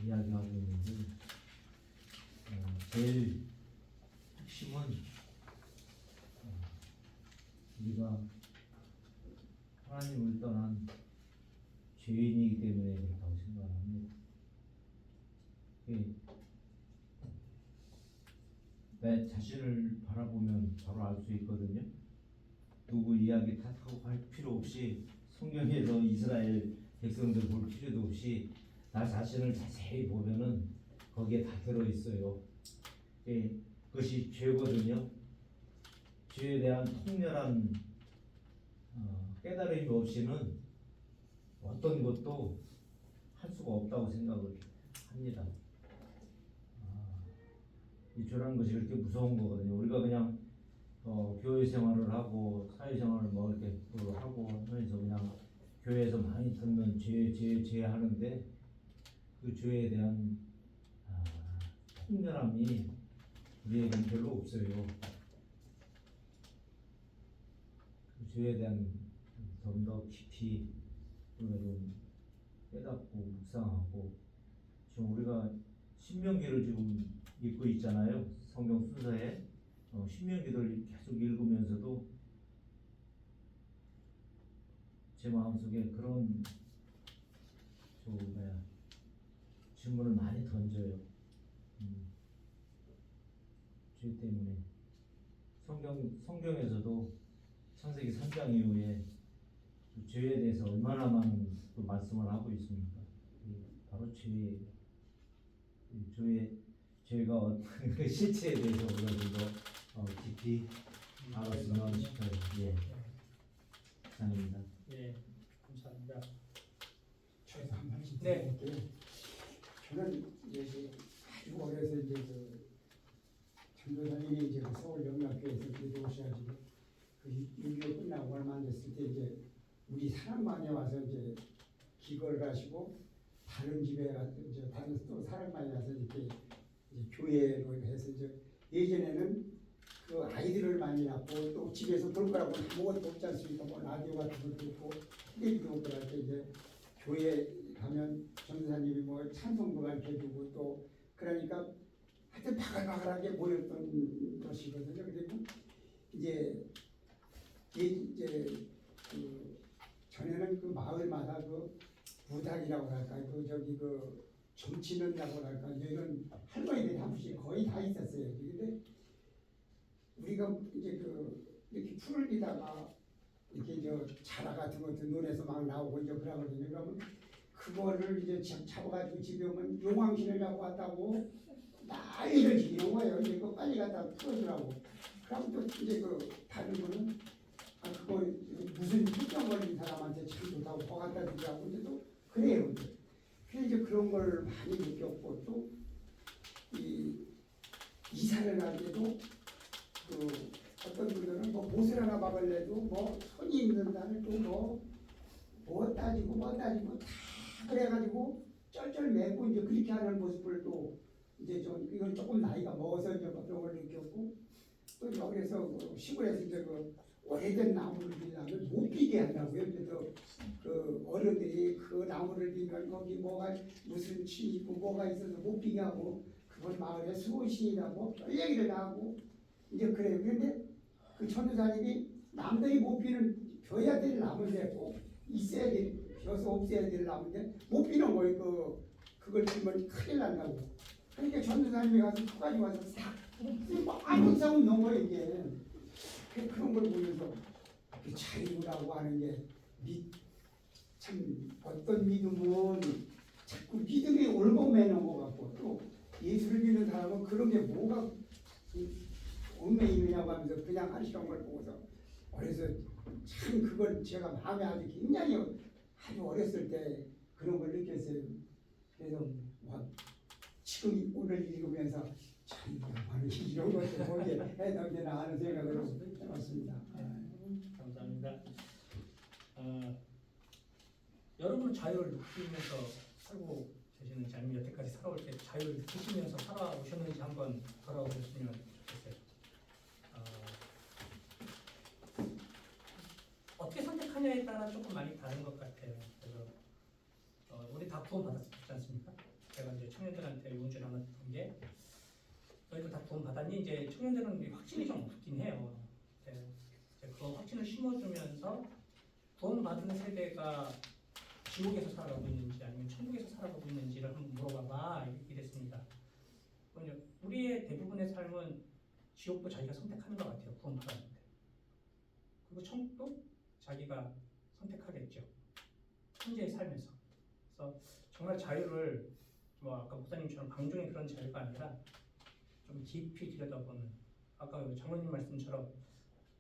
이야기하고 있는데 제일 핵심은 우리가 하나님을 떠난 죄인이기 때문에 그렇다고 생각합니다. 내 자신을 바라보면 바로 알 수 있거든요. 누구 이야기 탓하고 할 필요 없이 성경에서 이스라엘 백성들 볼 필요도 없이 나 자신을 자세히 보면은 거기에 다 들어있어요. 그것이 죄거든요. 죄에 대한 통렬한 깨달음이 없이는 어떤 것도 할 수가 없다고 생각을 합니다. 이 죄라는 것이 그렇게 무서운 거거든요. 우리가 그냥 교회 생활을 하고 사회 생활을 뭐 이렇게 하고 하면서 그냥 교회에서 많이 듣는 죄 하는데 그 죄에 대한 통렬함이 우리에게는 별로 없어요. 그 죄에 대한 좀 더 깊이 우리가 좀 깨닫고 묵상하고 지금 우리가 신명기를 지금 읽고 있잖아요. 성경 순서에 신명기를 계속 읽으면서도 제 마음속에 그런 질문을 많이 던져요. 죄 때문에 성경에서도 창세기 3장 이후에 그 죄에 대해서 얼마나 많은 그 말씀을 하고 있습니까? 바로 죄예요. 죄가 어떤 그 실체에 대해서 우리가 좀 더 깊이 알았으면 싶어요. 예, 감사합니다. 예, 감사합니다. 저희도 한 말씀 네. 드릴게요. 저는 이제 아주 어려서 이제 그 전도사님이 이제 그 서울영락교회에서 이제 오셔가지고 그 6.25 끝나고 얼마 안 됐을 때 이제 우리 사랑방에 와서 이제 기거를 하시고 다른 집에 가서 이제 다른 또 사랑방에 가서 이렇게 이제 교회로 해서 이제 예전에는 그 아이들을 많이 낳고 또 집에서 볼 거라고 아무것도 없지 않습니까? 뭐 라디오 같은 것도 없고 텔레비도 없고 할 때 이제 교회 가면 전도사님이 뭐 찬송도 가르쳐주고 또 그러니까 하여튼 바글바글하게 모였던 것이거든요. 그리고 이제 그 전에는 그 마을마다 그 무당이라고 할까 그 저기 그 점치는다고 할까 이런 할머니들이 한 분씩 거의 다 있었어요. 근데 우리가 이제 그 이렇게 풀을 기다가 이렇게 저 자라 같은 것도 눈에서 막 나오고 이제 그러거든요. 그러면 그거를 이제 잡아가지고 집에 오면 용왕신을 갖고 왔다고 난리를 갖다 풀어주라고. 그럼 또 이제 그 다른 분은 그거 무슨 특정 걸린 사람한테 참 좋다고 더 갖다 주라고 이제 또 그래요. 그래서 이제 그런 걸 많이 느꼈고 또 이 이사를 할 때도 그 어떤 분들은 뭐 못을 하나 박을래도 뭐 손이 있는 날을 또 뭐 따지고 다 그래가지고 쩔쩔 매고 이제 그렇게 하는 모습을 또 이제 좀 이건 조금 나이가 먹어서 이제 그런 걸 느꼈고 또 여기서 그 시골에서 이제 그 오래된 나무를 빌려면 못 비게 한다고요. 그래서 그 어른들이 그 나무를 빌면 거기 뭐가 무슨 치 있고 뭐가 있어서 못 비게 하고 그건 마을에 수호신이다 별 얘기를 다 하고 이제 그래요. 그런데 그 천도사님이 남들이 못 비는 벼야 될 나무인데 꼭 있어야 될 벼서 없애야 될 나무인데 못 비는 거예요. 그걸 빌면 큰일 난다고. 그러니까 천도사님이 가서 토가지 와서 싹 아무 이상 없는 거예요 이게. 그런 걸 보면서 그 자유라고 하는 게 참 어떤 믿음은 자꾸 믿음이 올고매는 것 같고 또 예수를 믿는 사람은 그런 게 뭐가 얽매 있느냐고 하면서 그냥 하시는 걸 보고서 그래서 참 그걸 제가 마음에 아주 굉장히 아주 어렸을 때 그런 걸 느꼈어요. 그래서 지금 오늘 읽으면서 참 이런 것도 거기에 해당되나 하는 생각을 해봤습니다. 감사합니다. 여러분은 자유를 느끼면서 살고 계시는지 아니면 여태까지 살아올 때 자유를 느끼시면서 살아오셨는지 한번 돌아보셨으면 좋겠어요. 어떻게 선택하냐에 따라 조금 많이 다른 것 같아요. 그래서 우리 다 구원 받았지 않습니까? 제가 이제 청년들한테 용주 나눴던 게 너희도 다 구원 받았니? 이제 청년들은 확신이 좀 없긴 해요. 네. 그 확신을 심어주면서 구원 받은 세대가 지옥에서 살아가고 있는지 아니면 천국에서 살아가고 있는지를 한번 물어봐봐 이랬습니다. 우리의 대부분의 삶은 지옥도 자기가 선택하는 것 같아요. 구원 받았는데. 그리고 천국도 자기가 선택하겠죠. 현재의 삶에서. 그래서 정말 자유를 아까 목사님처럼 방종의 그런 자유가 아니라 좀 깊이 들여다보는 아까 장로님 말씀처럼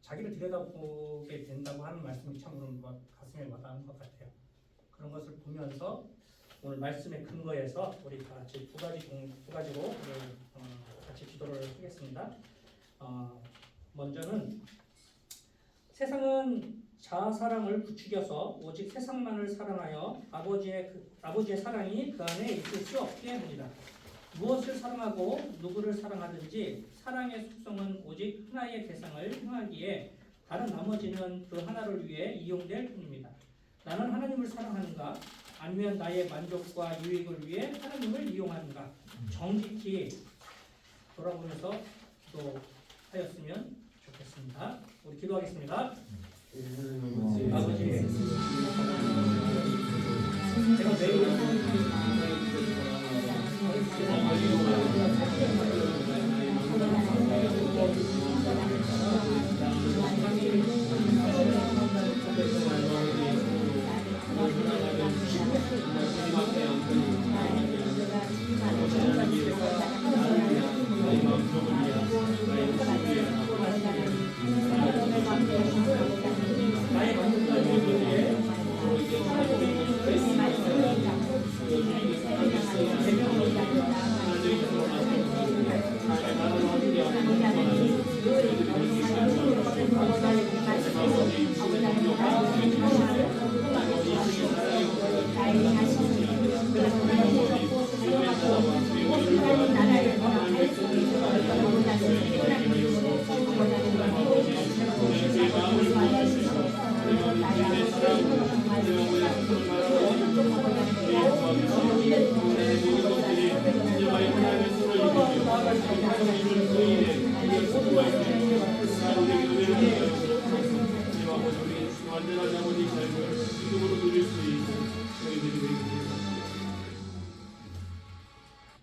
자기를 들여다보게 된다고 하는 말씀이 참으로 가슴에 와닿는 것 같아요. 그런 것을 보면서 오늘 말씀의 근거에서 우리 다 같이 두 가지로 같이 기도를 하겠습니다. 먼저는 세상은 자아 사랑을 부추겨서 오직 세상만을 사랑하여 아버지의 사랑이 그 안에 있을 수 없게 합니다. 무엇을 사랑하고 누구를 사랑하든지 사랑의 속성은 오직 하나의 대상을 향하기에 다른 나머지는 그 하나를 위해 이용될 뿐입니다. 나는 하나님을 사랑하는가 아니면 나의 만족과 유익을 위해 하나님을 이용하는가 정직히 돌아보면서 기도하였으면 좋겠습니다. 우리 기도하겠습니다. 아버지 제가 매일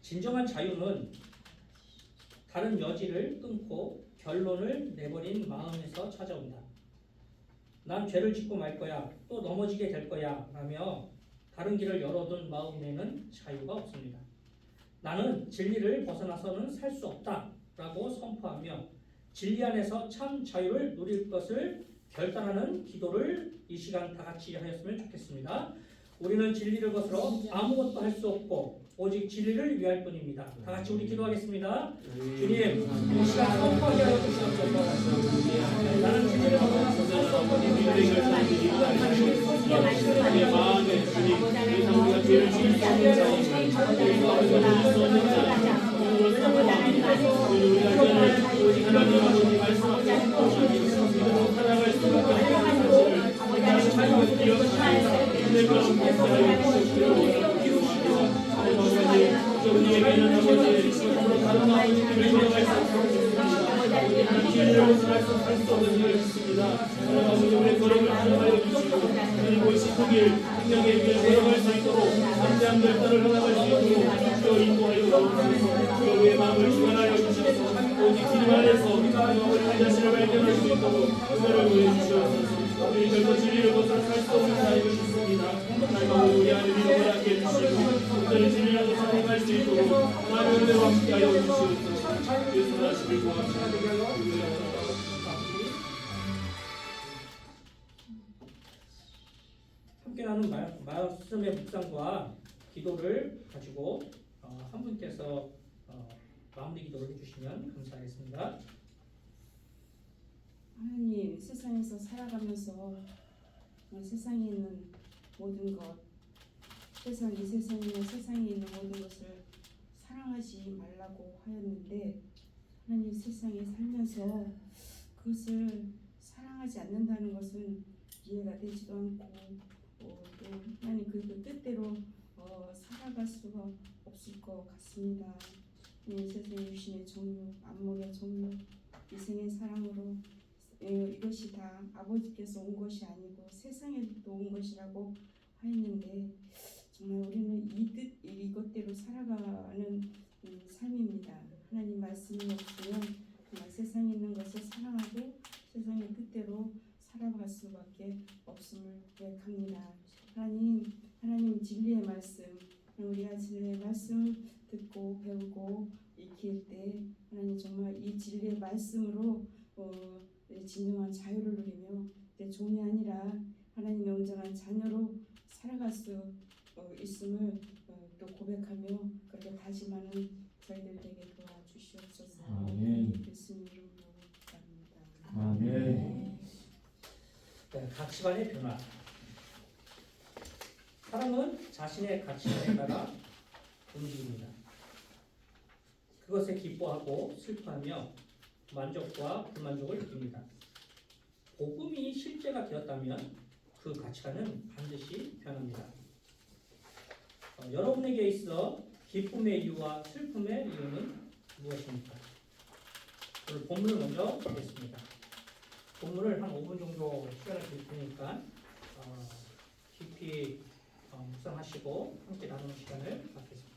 진정한 자유는 다른 여지를 끊고 결론을 내버린 마음에서 찾아온다. 난 죄를 짓고 말 거야, 또 넘어지게 될 거야 라며 다른 길을 열어둔 마음에는 자유가 없습니다. 나는 진리를 벗어나서는 살 수 없다 라고 선포하며 진리 안에서 참 자유를 누릴 것을 결단하는 기도를 이 시간 다 같이 하였으면 좋겠습니다. 우리는 진리를 거스러 아무것도 할 수 없고 오직 진리를 위할 뿐입니다. 다 같이 우리 기도하겠습니다. 주님, 이 시간 선포하게 하여 주시옵소서. 나는 진리를 거스러 할수 없고 우리의 마음에 주님, 더 이상 우리가 죄를 지을 수 없는 자임을 우리가 지을 수 없는 자 오늘 선포합니다. 우리가 이제는 오직 하나님 아버지 말씀 앞에 믿음으로 살아갈 수밖에 없는 사실을 다시 한번 기억하시고 내 것입니다. 하나님 아버지, 우리에게 있는 아버지 앞으로 다른 아버지들을 기억할 수 없습니다. 하나님 진리를 거스러 할수 없는 일을 믿습니다. 하나님 아버지, 우리의 걸음을 인도하여 주시고 그리고 19일 생명의 길을 걸어갈 수 있도록 담대한 결단을 허락할 수 있도록 주여 인도하여 주옵소서. 주여 우리의 마음을 주관하여 주셔서 오직 주님 안에서 우리 자신을 발견할 수 있도록 은혜를 보여 주시옵소서. 우리 결코 진리를 거스러 살 수 없는 자임을 믿습니다. 하나님 아버지, 우리 안에 믿음을 갖게 해주시고 온전히 진리를 거스러 행할 수 있도록 하나님의 은혜와 함께하여 주시옵소서. 예수 나시를 구합니다. 함께 나눈 말씀의 묵상과 기도를 가지고 한 분께서 마무리 기도를 해주시면 감사하겠습니다. 하나님, 세상에서 살아가면서 세상에 있는 모든 것, 이 세상에 있는 모든 것을 사랑하지 말라고 하였는데 하나님, 세상에 살면서 그것을 사랑하지 않는다는 것은 이해가 되지도 않고 또 하나님 그 뜻대로 살아갈 수가 없을 것 같습니다. 이 세상에 유신의 정욕, 안목의 정욕, 이생의 사랑으로 이것이 다 아버지께서 온 것이 아니고 세상에도 온 것이라고 하였는데 정말 우리는 이것대로 살아가는 삶입니다. 하나님 말씀이 없으면 정말 세상에 있는 것을 사랑하고 세상의 뜻대로 살아갈 수밖에 없음을 고백합니다. 하나님 진리의 말씀, 우리가 진리의 말씀을 듣고 배우고 익힐 때 하나님 정말 이 진리의 말씀으로 진정한 자유를 누리며 내 종이 아니라 하나님의 온전한 자녀로 살아갈 수 있음을 또 고백하며 그렇게 다짐하는 저희들 되게 도와주시옵소서. 아멘. 예수님 이름으로 기도합니다. 아멘. 네, 가치관의 변화. 사람은 자신의 가치관에 따라 움직입니다. 그것에 기뻐하고 슬퍼하며 만족과 불만족을 느낍니다. 복음이 실제가 되었다면 그 가치관은 반드시 변합니다. 여러분에게 있어 기쁨의 이유와 슬픔의 이유는 무엇입니까? 오늘 본문을 먼저 보겠습니다. 본문을 한 5분 정도 시간을 드릴 테니까 깊이 묵상하시고 함께 나누는 시간을 갖겠습니다.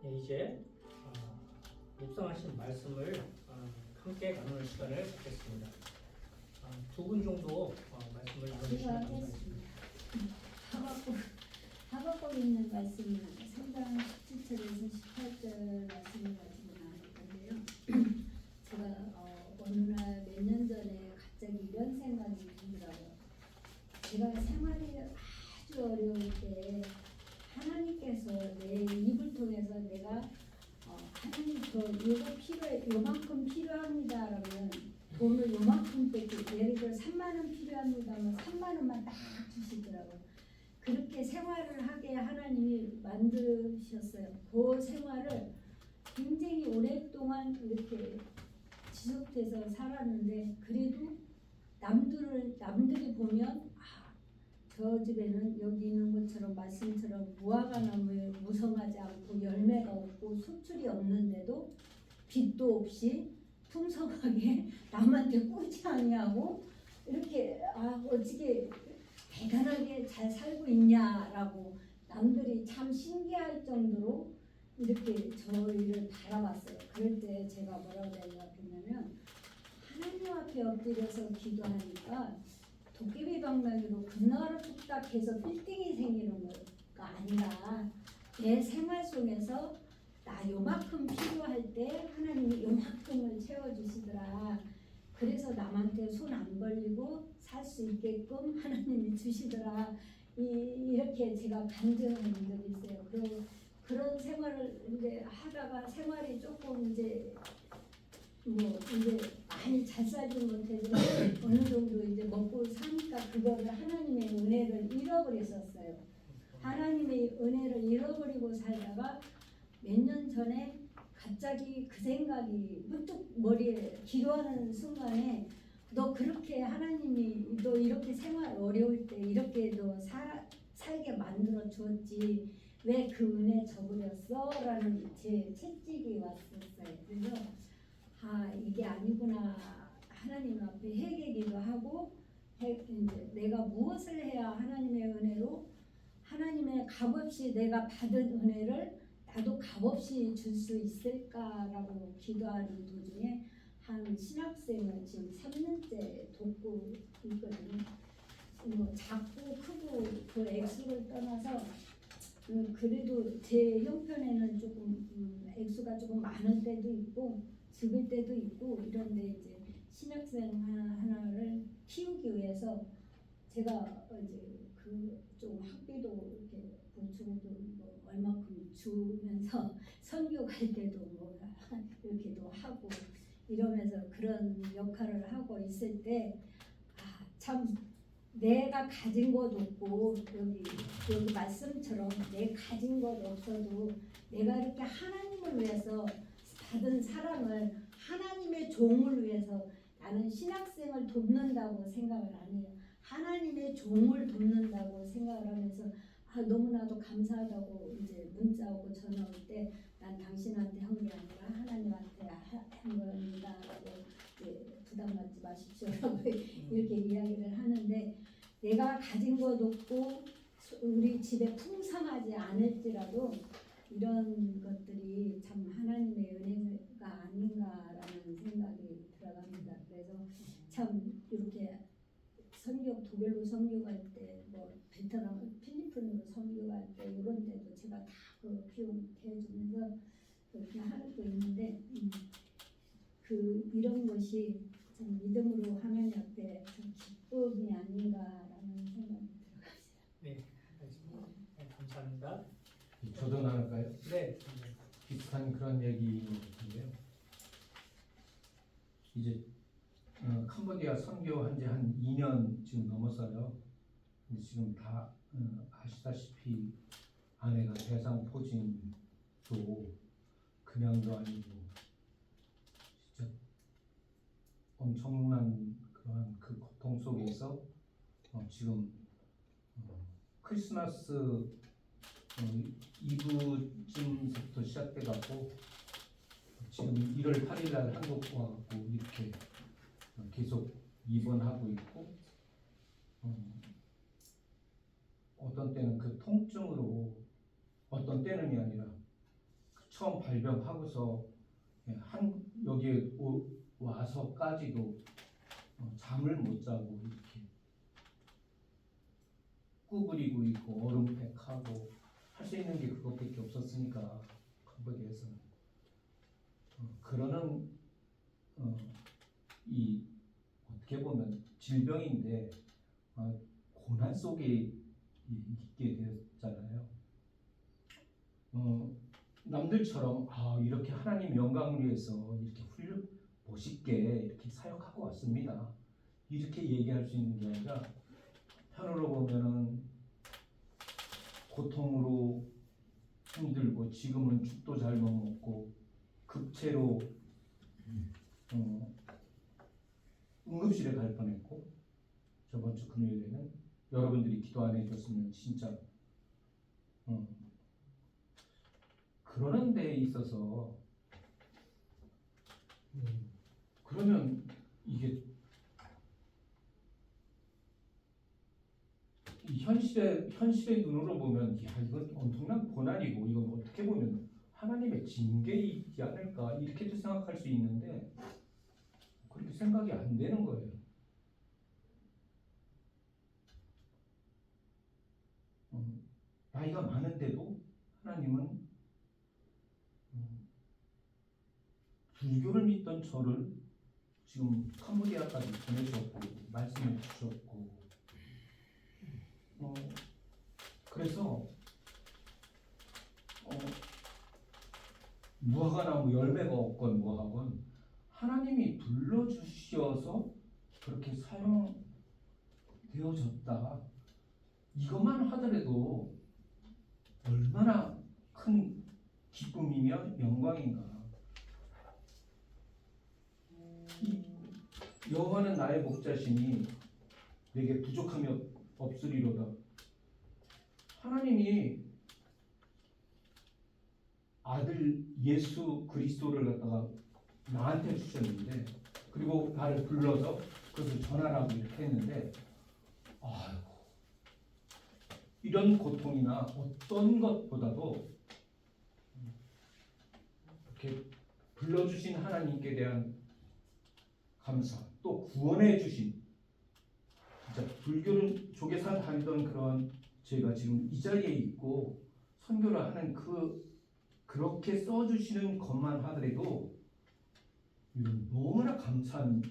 네, 이제 묵상하신 말씀을 함께 나누는 시간을 갖겠습니다. 두 분 정도 말씀을 나눠주시면 제가 감사하겠습니다. 하박국 있는 말씀은 3장 17절에서 18절 말씀을 가지고 나눌 건데요. 제가 어느 날 몇 년 전에 갑자기 이런 생각이 들더라고요. 제가 생활이 아주 어려울 때 하나님께서 내 입을 통해서 내가 하나님 이거 필요해, 요만큼 필요합니다 그러면 돈을 요만큼 뺏기, 예를 들어 3만 원 필요합니다 하면 3만 원만 딱 주시더라고요. 그렇게 생활을 하게 하나님이 만드셨어요. 그 생활을 굉장히 오랫동안 이렇게 지속돼서 살았는데, 그래도 남들이 보면 저 집에는 여기 있는 것처럼 말씀처럼 무화과 나무에 무성하지 않고 열매가 없고 수출이 없는데도 빚도 없이 풍성하게 남한테 꾸지 아니하고 이렇게 어떻게 대단하게 잘 살고 있냐라고 남들이 참 신기할 정도로 이렇게 저희를 바라봤어요. 그럴 때 제가 뭐라고 생각했냐면, 하나님 앞에 엎드려서 기도하니까 도깨비 방망이로 금나라 뚝딱 해서 빌딩이 생기는 거가 아니라 내 생활 속에서 나 요만큼 필요할 때 하나님이 요만큼을 채워주시더라. 그래서 남한테 손 안 벌리고 살 수 있게끔 하나님이 주시더라. 이렇게 제가 간증한 적이 있어요. 그리고 그런 생활을 이제 하다가 생활이 조금 이제 많이 잘 살지 못해지만 어느 정도 이제 먹고 사니까 그거를 하나님의 은혜를 잃어버렸었어요. 하나님의 은혜를 잃어버리고 살다가 몇 년 전에 갑자기 그 생각이 문득 머리에 기도하는 순간에, 너 그렇게 하나님이 너 이렇게 생활 어려울 때 이렇게 너 살게 만들어 주었지 왜 그 은혜 저버렸어? 라는 제 채찍이 왔었어요. 그래서 이게 아니구나. 하나님 앞에 회개기도 하고 이제 내가 무엇을 해야 하나님의 은혜로 하나님의 값없이 내가 받은 은혜를 나도 값없이 줄 수 있을까라고 기도하는 도중에 한 신학생을 지금 3년째 돕고 있거든요. 작고 크고 그 액수를 떠나서 그래도 제 형편에는 조금 액수가 조금 많을 때도 있고 적을 때도 있고 이런데, 이제 신학생 하나를 키우기 위해서 제가 이제 그 좀 학비도 이렇게 보충도 얼마큼 주면서 선교 갈 때도 이렇게도 하고 이러면서 그런 역할을 하고 있을 때 참 내가 가진 것 없고 여기 말씀처럼 내 가진 것 없어도 내가 이렇게 하나님을 위해서 받은 사랑을 하나님의 종을 위해서 나는 신학생을 돕는다고 생각을 안 해요. 하나님의 종을 돕는다고 생각을 하면서 너무나도 감사하다고 이제 문자 오고 전화 올 때 난 당신한테 한 게 아니라 하나님한테 한 겁니다라고 부담 갖지 마십시오라고 이렇게 이야기를 하는데, 내가 가진 것 없고 우리 집에 풍성하지 않을지라도 이런 것들이 참 하나님의 은혜가 아닌가라는 생각이 들어갑니다. 그래서 참 이렇게 독일로 선교 갈 때, 베트남, 필리핀으로 선교 갈 때 이런 데도 제가 다 그 비용 대주면서 그렇게 하고 있는데, 이런 것이 참 믿음으로 하나님 앞에 참 기쁨이 아닌가라는 생각이 들어갑니다. 네, 알겠습니다. 네, 감사합니다. 저도 나눌까요? 네. 비슷한 그런 얘기인 것 같은데요. 이제 캄보디아 선교한 지 한 2년 지금 넘었어요. 근데 지금 다 아시다시피 아내가 대상포진도 그냥도 아니고 진짜 엄청난 그러한 그 고통 속에서 지금 크리스마스 이브쯤부터 시작돼갖고 지금 1월 8일날 한국 와갖고 이렇게 계속 입원하고 있고, 어떤 때는 그 통증으로, 어떤 때는이 아니라 처음 발병하고서 한 여기에 와서까지도 잠을 못 자고 이렇게 구부리고 있고 얼음팩하고 할 수 있는 게 그것밖에 없었으니까 캄보디아에서는 그러는 이 어떻게 보면 질병인데 고난 속에 있게 되었잖아요. 남들처럼 이렇게 하나님 영광을 위해서 이렇게 멋있게 이렇게 사역하고 왔습니다. 이렇게 얘기할 수 있는 게 아니라 편으로 보면은 고통으로 힘들고 지금은 죽도 잘못 먹고 급체로 응급실에 갈 뻔했고 저번 주 금요일에는 여러분들이 기도 안 해줬으면 진짜 그러는 데 있어서 그러면 이게 이 현실의 눈으로 보면 이건 엄청난 고난이고 이건 어떻게 보면 하나님의 징계이지 않을까 이렇게도 생각할 수 있는데 그렇게 생각이 안 되는 거예요. 나이가 많은데도 하나님은 불교를 믿던 저를 지금 캄보디아까지 보내셨고 말씀해 주셨고 그래서 무화과나무 열매가 없건 뭐하건 하나님이 불러주셔서 그렇게 사용되어졌다. 이것만 하더라도 얼마나 큰 기쁨이며 영광인가. 여호와는 나의 목자시니 내게 부족함이 없으리로다. 하나님이 아들 예수 그리스도를 갖다가 나한테 주셨는데 그리고 나를 불러서 그것을 전하라고 이렇게 했는데 아이고 이런 고통이나 어떤 것보다도 이렇게 불러주신 하나님께 대한 감사 또 구원해 주신 진짜 불교는 조계산 다니던 그런 제가 지금 이 자리에 있고 선교를 하는 그렇게 써주시는 것만 하더라도 이건 너무나 감사한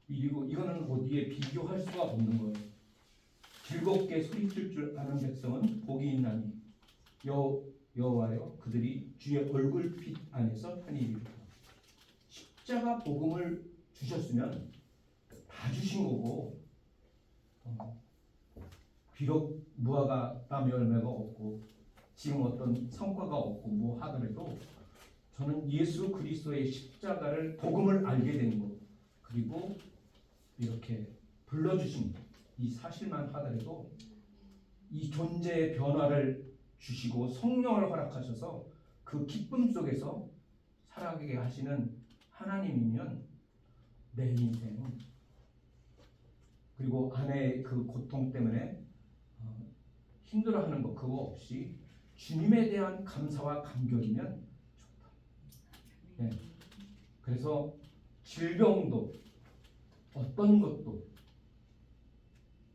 일이고 이거는 어디에 비교할 수가 없는 거예요. 즐겁게 소리칠 줄 아는 백성은 복이 있나니 여호와여 그들이 주의 얼굴빛 안에서 하니이리로다. 십자가 복음을 주셨으면 다 주신 거고 비록 무화과 나무 열매가 없고 지금 어떤 성과가 없고 뭐 하더라도 저는 예수 그리스도의 십자가를 복음을 알게 된 거 그리고 이렇게 불러주신 이 사실만 하더라도 이 존재의 변화를 주시고 성령을 허락하셔서 그 기쁨 속에서 살아가게 하시는 하나님이면 내 인생 그리고 아내의 그 고통 때문에 힘들어하는 거 그거 없이 주님에 대한 감사와 감격이면 좋다. 네. 그래서 질병도 어떤 것도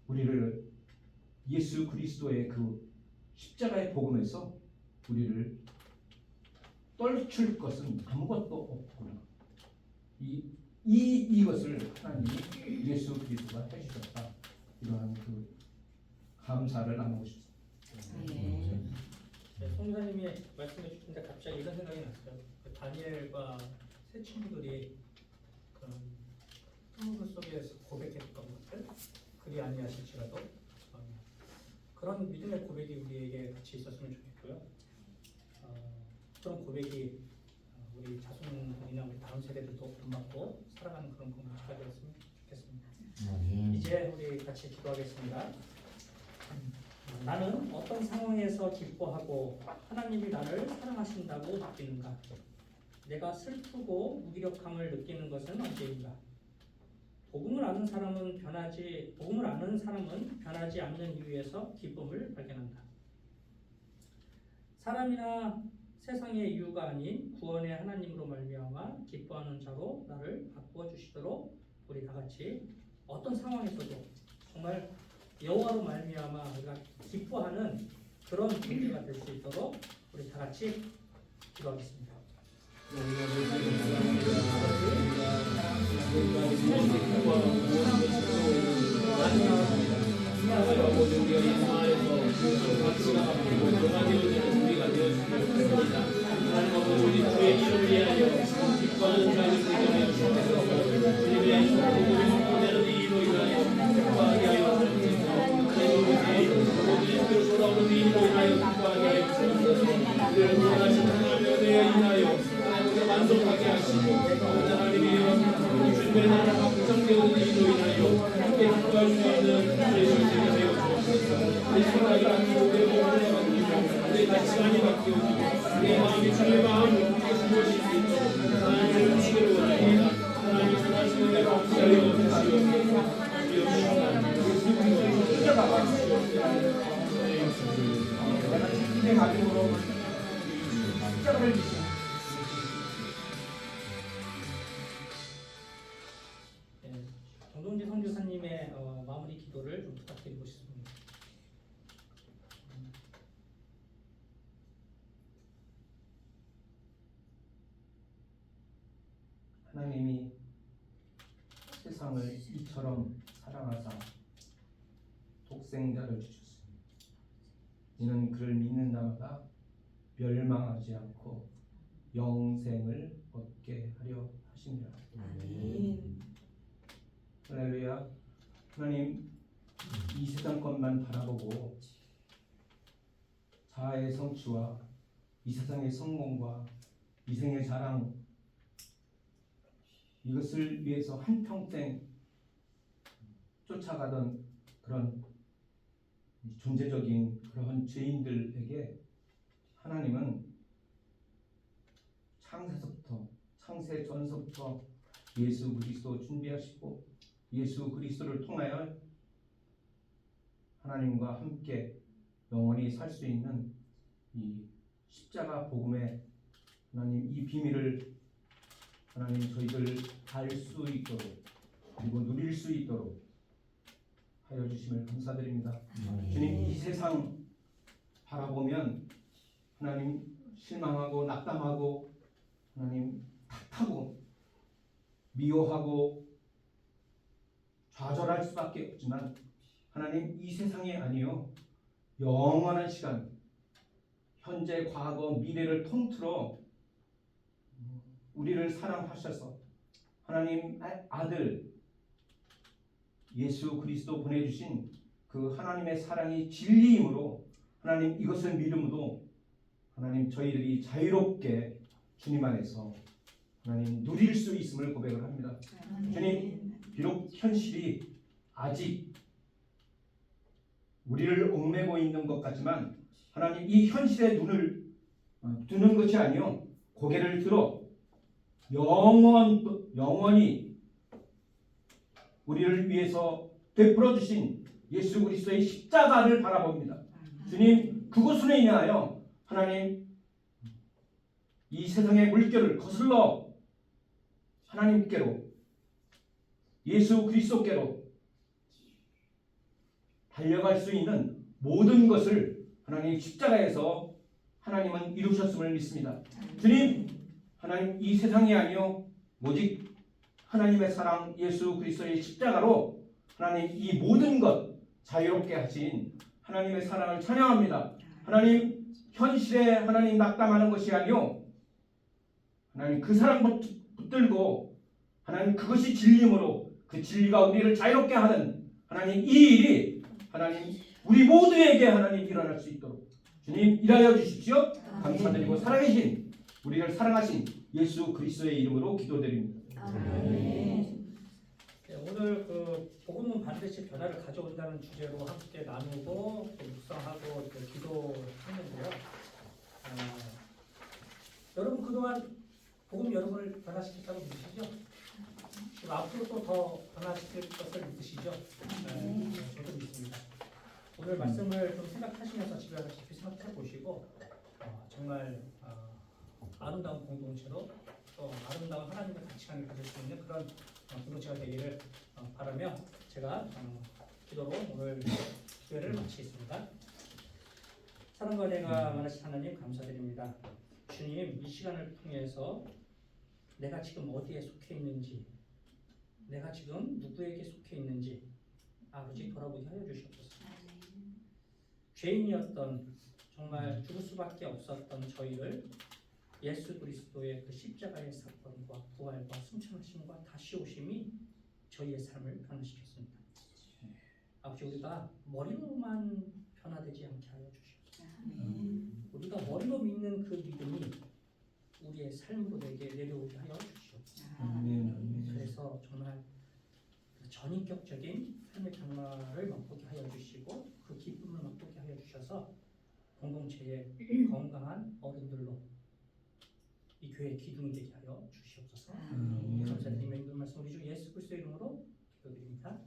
우리를 예수 그리스도의 그 십자가의 복음에서 우리를 떨칠 것은 아무것도 없구나. 이것을 하나님이 예수 그리스도가 해주셨다. 이러한 그 감사를 나누고 싶습니다. 성사님이 말씀해 주신데 갑자기 이런 생각이 났어요. 그 다니엘과 세 친구들이 그런 흙물 속에서 고백했던 것들 그리 아니하실지라도 그런 믿음의 고백이 우리에게 같이 있었으면 좋겠고요. 그런 고백이 우리 자손들이나 우리 다음 세대들도 본받고 살아가는 그런 공동체가 되었으면 좋겠습니다. 이제 우리 같이 기도하겠습니다. 나는 어떤 상황에서 기뻐하고 하나님이 나를 사랑하신다고 느끼는가? 내가 슬프고 무기력함을 느끼는 것은 언제인가? 복음을 아는 사람은 변하지 않는 이유에서 기쁨을 발견한다. 사람이나 세상의 이유가 아닌 구원의 하나님으로 말미암아 기뻐하는 자로 나를 바꾸어 주시도록 우리 다 같이 어떤 상황에서도 정말 여호와로 말미암아 우리가 기뻐하는 그런 존재가 될 수 있도록 우리 다 같이 기도하겠습니다. 모든 우리가 이 상황에서 가치가 바뀌고 변화되어지는 우리가 되어주기를 바랍니다. 하나님 아버지 주의 이름을 위하여 기뻐하는 자를 되게 하여 주옵소서. 주님의 복음이 선포되는 이 일로 인하여 기뻐하게 하여 주옵소서. 하나님 아버지 모든 뜻을 돌아오는 이 일로 인하여 기뻐하게 하여 주옵소서. 우리를 구원하신 하나님에 대해 인하여 하나님을 만족하게 하시고 하나님이 주님의 나라가 확장되는 일로 인하여 함께 기뻐할 수 있는 예수를 되게 하여 주옵소서. 우리 생각이 바뀌고 우리의 몸이 바뀌고 우리의 가치관이 바뀌어지고 우리의 마음이 주님의 마음을 바꾸실 수 있도록 하나님을 주시기를 원합니다. 하나님의 선하시는 대로 기다려 주시옵소서. 내 가족으로 십자가를 지시 정동지 선교사님의 마무리 기도를 좀 부탁드리고 싶습니다. 하나님이 세상을 이처럼 사랑하사 독생자를 주셨습니다. 이는 그를 믿는 자마다 멸망하지 않고 영생을 얻게 하려 하심이라. 아멘. 할렐루야. 하나님 이 세상 것만 바라보고 자아의 성취와 이 세상의 성공과 이생의 자랑 이것을 위해서 한평생 쫓아가던 그런 존재적인 그런 죄인들에게 하나님은 창세서부터 창세 전서부터 예수 그리스도 준비하시고 예수 그리스도를 통하여 하나님과 함께 영원히 살 수 있는 이 십자가 복음의 하나님 이 비밀을 하나님 저희들 알 수 있도록 그리고 누릴 수 있도록 하여 주심을 감사드립니다. 주님 이 세상 바라보면 하나님 실망하고 낙담하고 하나님 탓하고 미워하고 좌절할 수밖에 없지만 하나님 이 세상이 아니요 영원한 시간 현재 과거 미래를 통틀어 우리를 사랑하셔서 하나님 아들 예수 그리스도 보내주신 그 하나님의 사랑이 진리이므로 하나님 이것을 믿음으로 하나님 저희들이 자유롭게 주님 안에서 하나님 누릴 수 있음을 고백을 합니다. 주님 비록 현실이 아직 우리를 얽매고 있는 것 같지만 하나님 이 현실에 눈을 두는 것이 아니요 고개를 들어 영원히 우리를 위해서 베풀어 주신 예수 그리스도의 십자가를 바라봅니다. 주님 그것으로 인하여 하나님 이 세상의 물결을 거슬러 하나님께로 예수 그리스도께로 달려갈 수 있는 모든 것을 하나님 십자가에서 하나님은 이루셨음을 믿습니다. 주님 하나님 이 세상이 아니요 오직 하나님의 사랑 예수 그리스도의 십자가로 하나님 이 모든 것 자유롭게 하신 하나님의 사랑을 찬양합니다. 하나님 현실에 하나님 낙담하는 것이 아니요 하나님 그 사랑 붙들고 하나님 그것이 진리이므로 그 진리가 우리를 자유롭게 하는 하나님 이 일이 하나님 우리 모두에게 하나님 일어날 수 있도록 주님 일하여 주십시오. 감사드리고 살아계신 우리를 사랑하신 예수 그리스도의 이름으로 기도드립니다. 네, 오늘 그 복음은 반드시 변화를 가져온다는 주제로 함께 나누고 또 묵상하고 또 기도했는데요. 여러분 그동안 복음 여러분을 변화시켰다고 믿으시죠? 그리고 앞으로 또 더 변화시킬 것을 믿으시죠? 저도 믿습니다. 오늘 말씀을 좀 생각하시면서 집에 가서 깊이 생각해 보시고 정말 아름다운 공동체로 또 아름다운 하나님의 가치관을 가질 수 있는 그런 공동체가 되기를 바라며 제가 기도로 오늘 기회를 마치겠습니다. 사랑과 은혜가 많으신 하나님 감사드립니다. 주님, 이 시간을 통해서 내가 지금 어디에 속해 있는지, 내가 지금 누구에게 속해 있는지 아버지 돌아보게 하여 주시옵소서. 죄인이었던 정말 죽을 수밖에 없었던 저희를 예수 그리스도의 그 십자가의 사건과 부활과 승천하심과 다시 오심이 저희의 삶을 변화시켰습니다. 아버지, 우리가 머리로만 변화되지 않게 하여 주시옵소서. 우리가 머리로 믿는 그 믿음이 우리의 삶으로 내려오게 하여 주시옵소서. 그래서 정말 그 전인격적인 삶의 변화를 맛보게 하여 주시고 그 기쁨을 맛보게 하여 주셔서 공동체의 건강한 어른들로 이 교회의 기둥이 되게 하여 주시옵소서. 감사드리며 이런 말씀 우리 주 예수 그리스도의 이름으로 기도드립니다.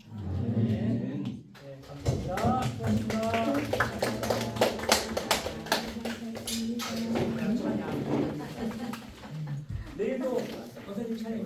네, 감사합니다. 수고하셨습니다. 내일도 선생님 차례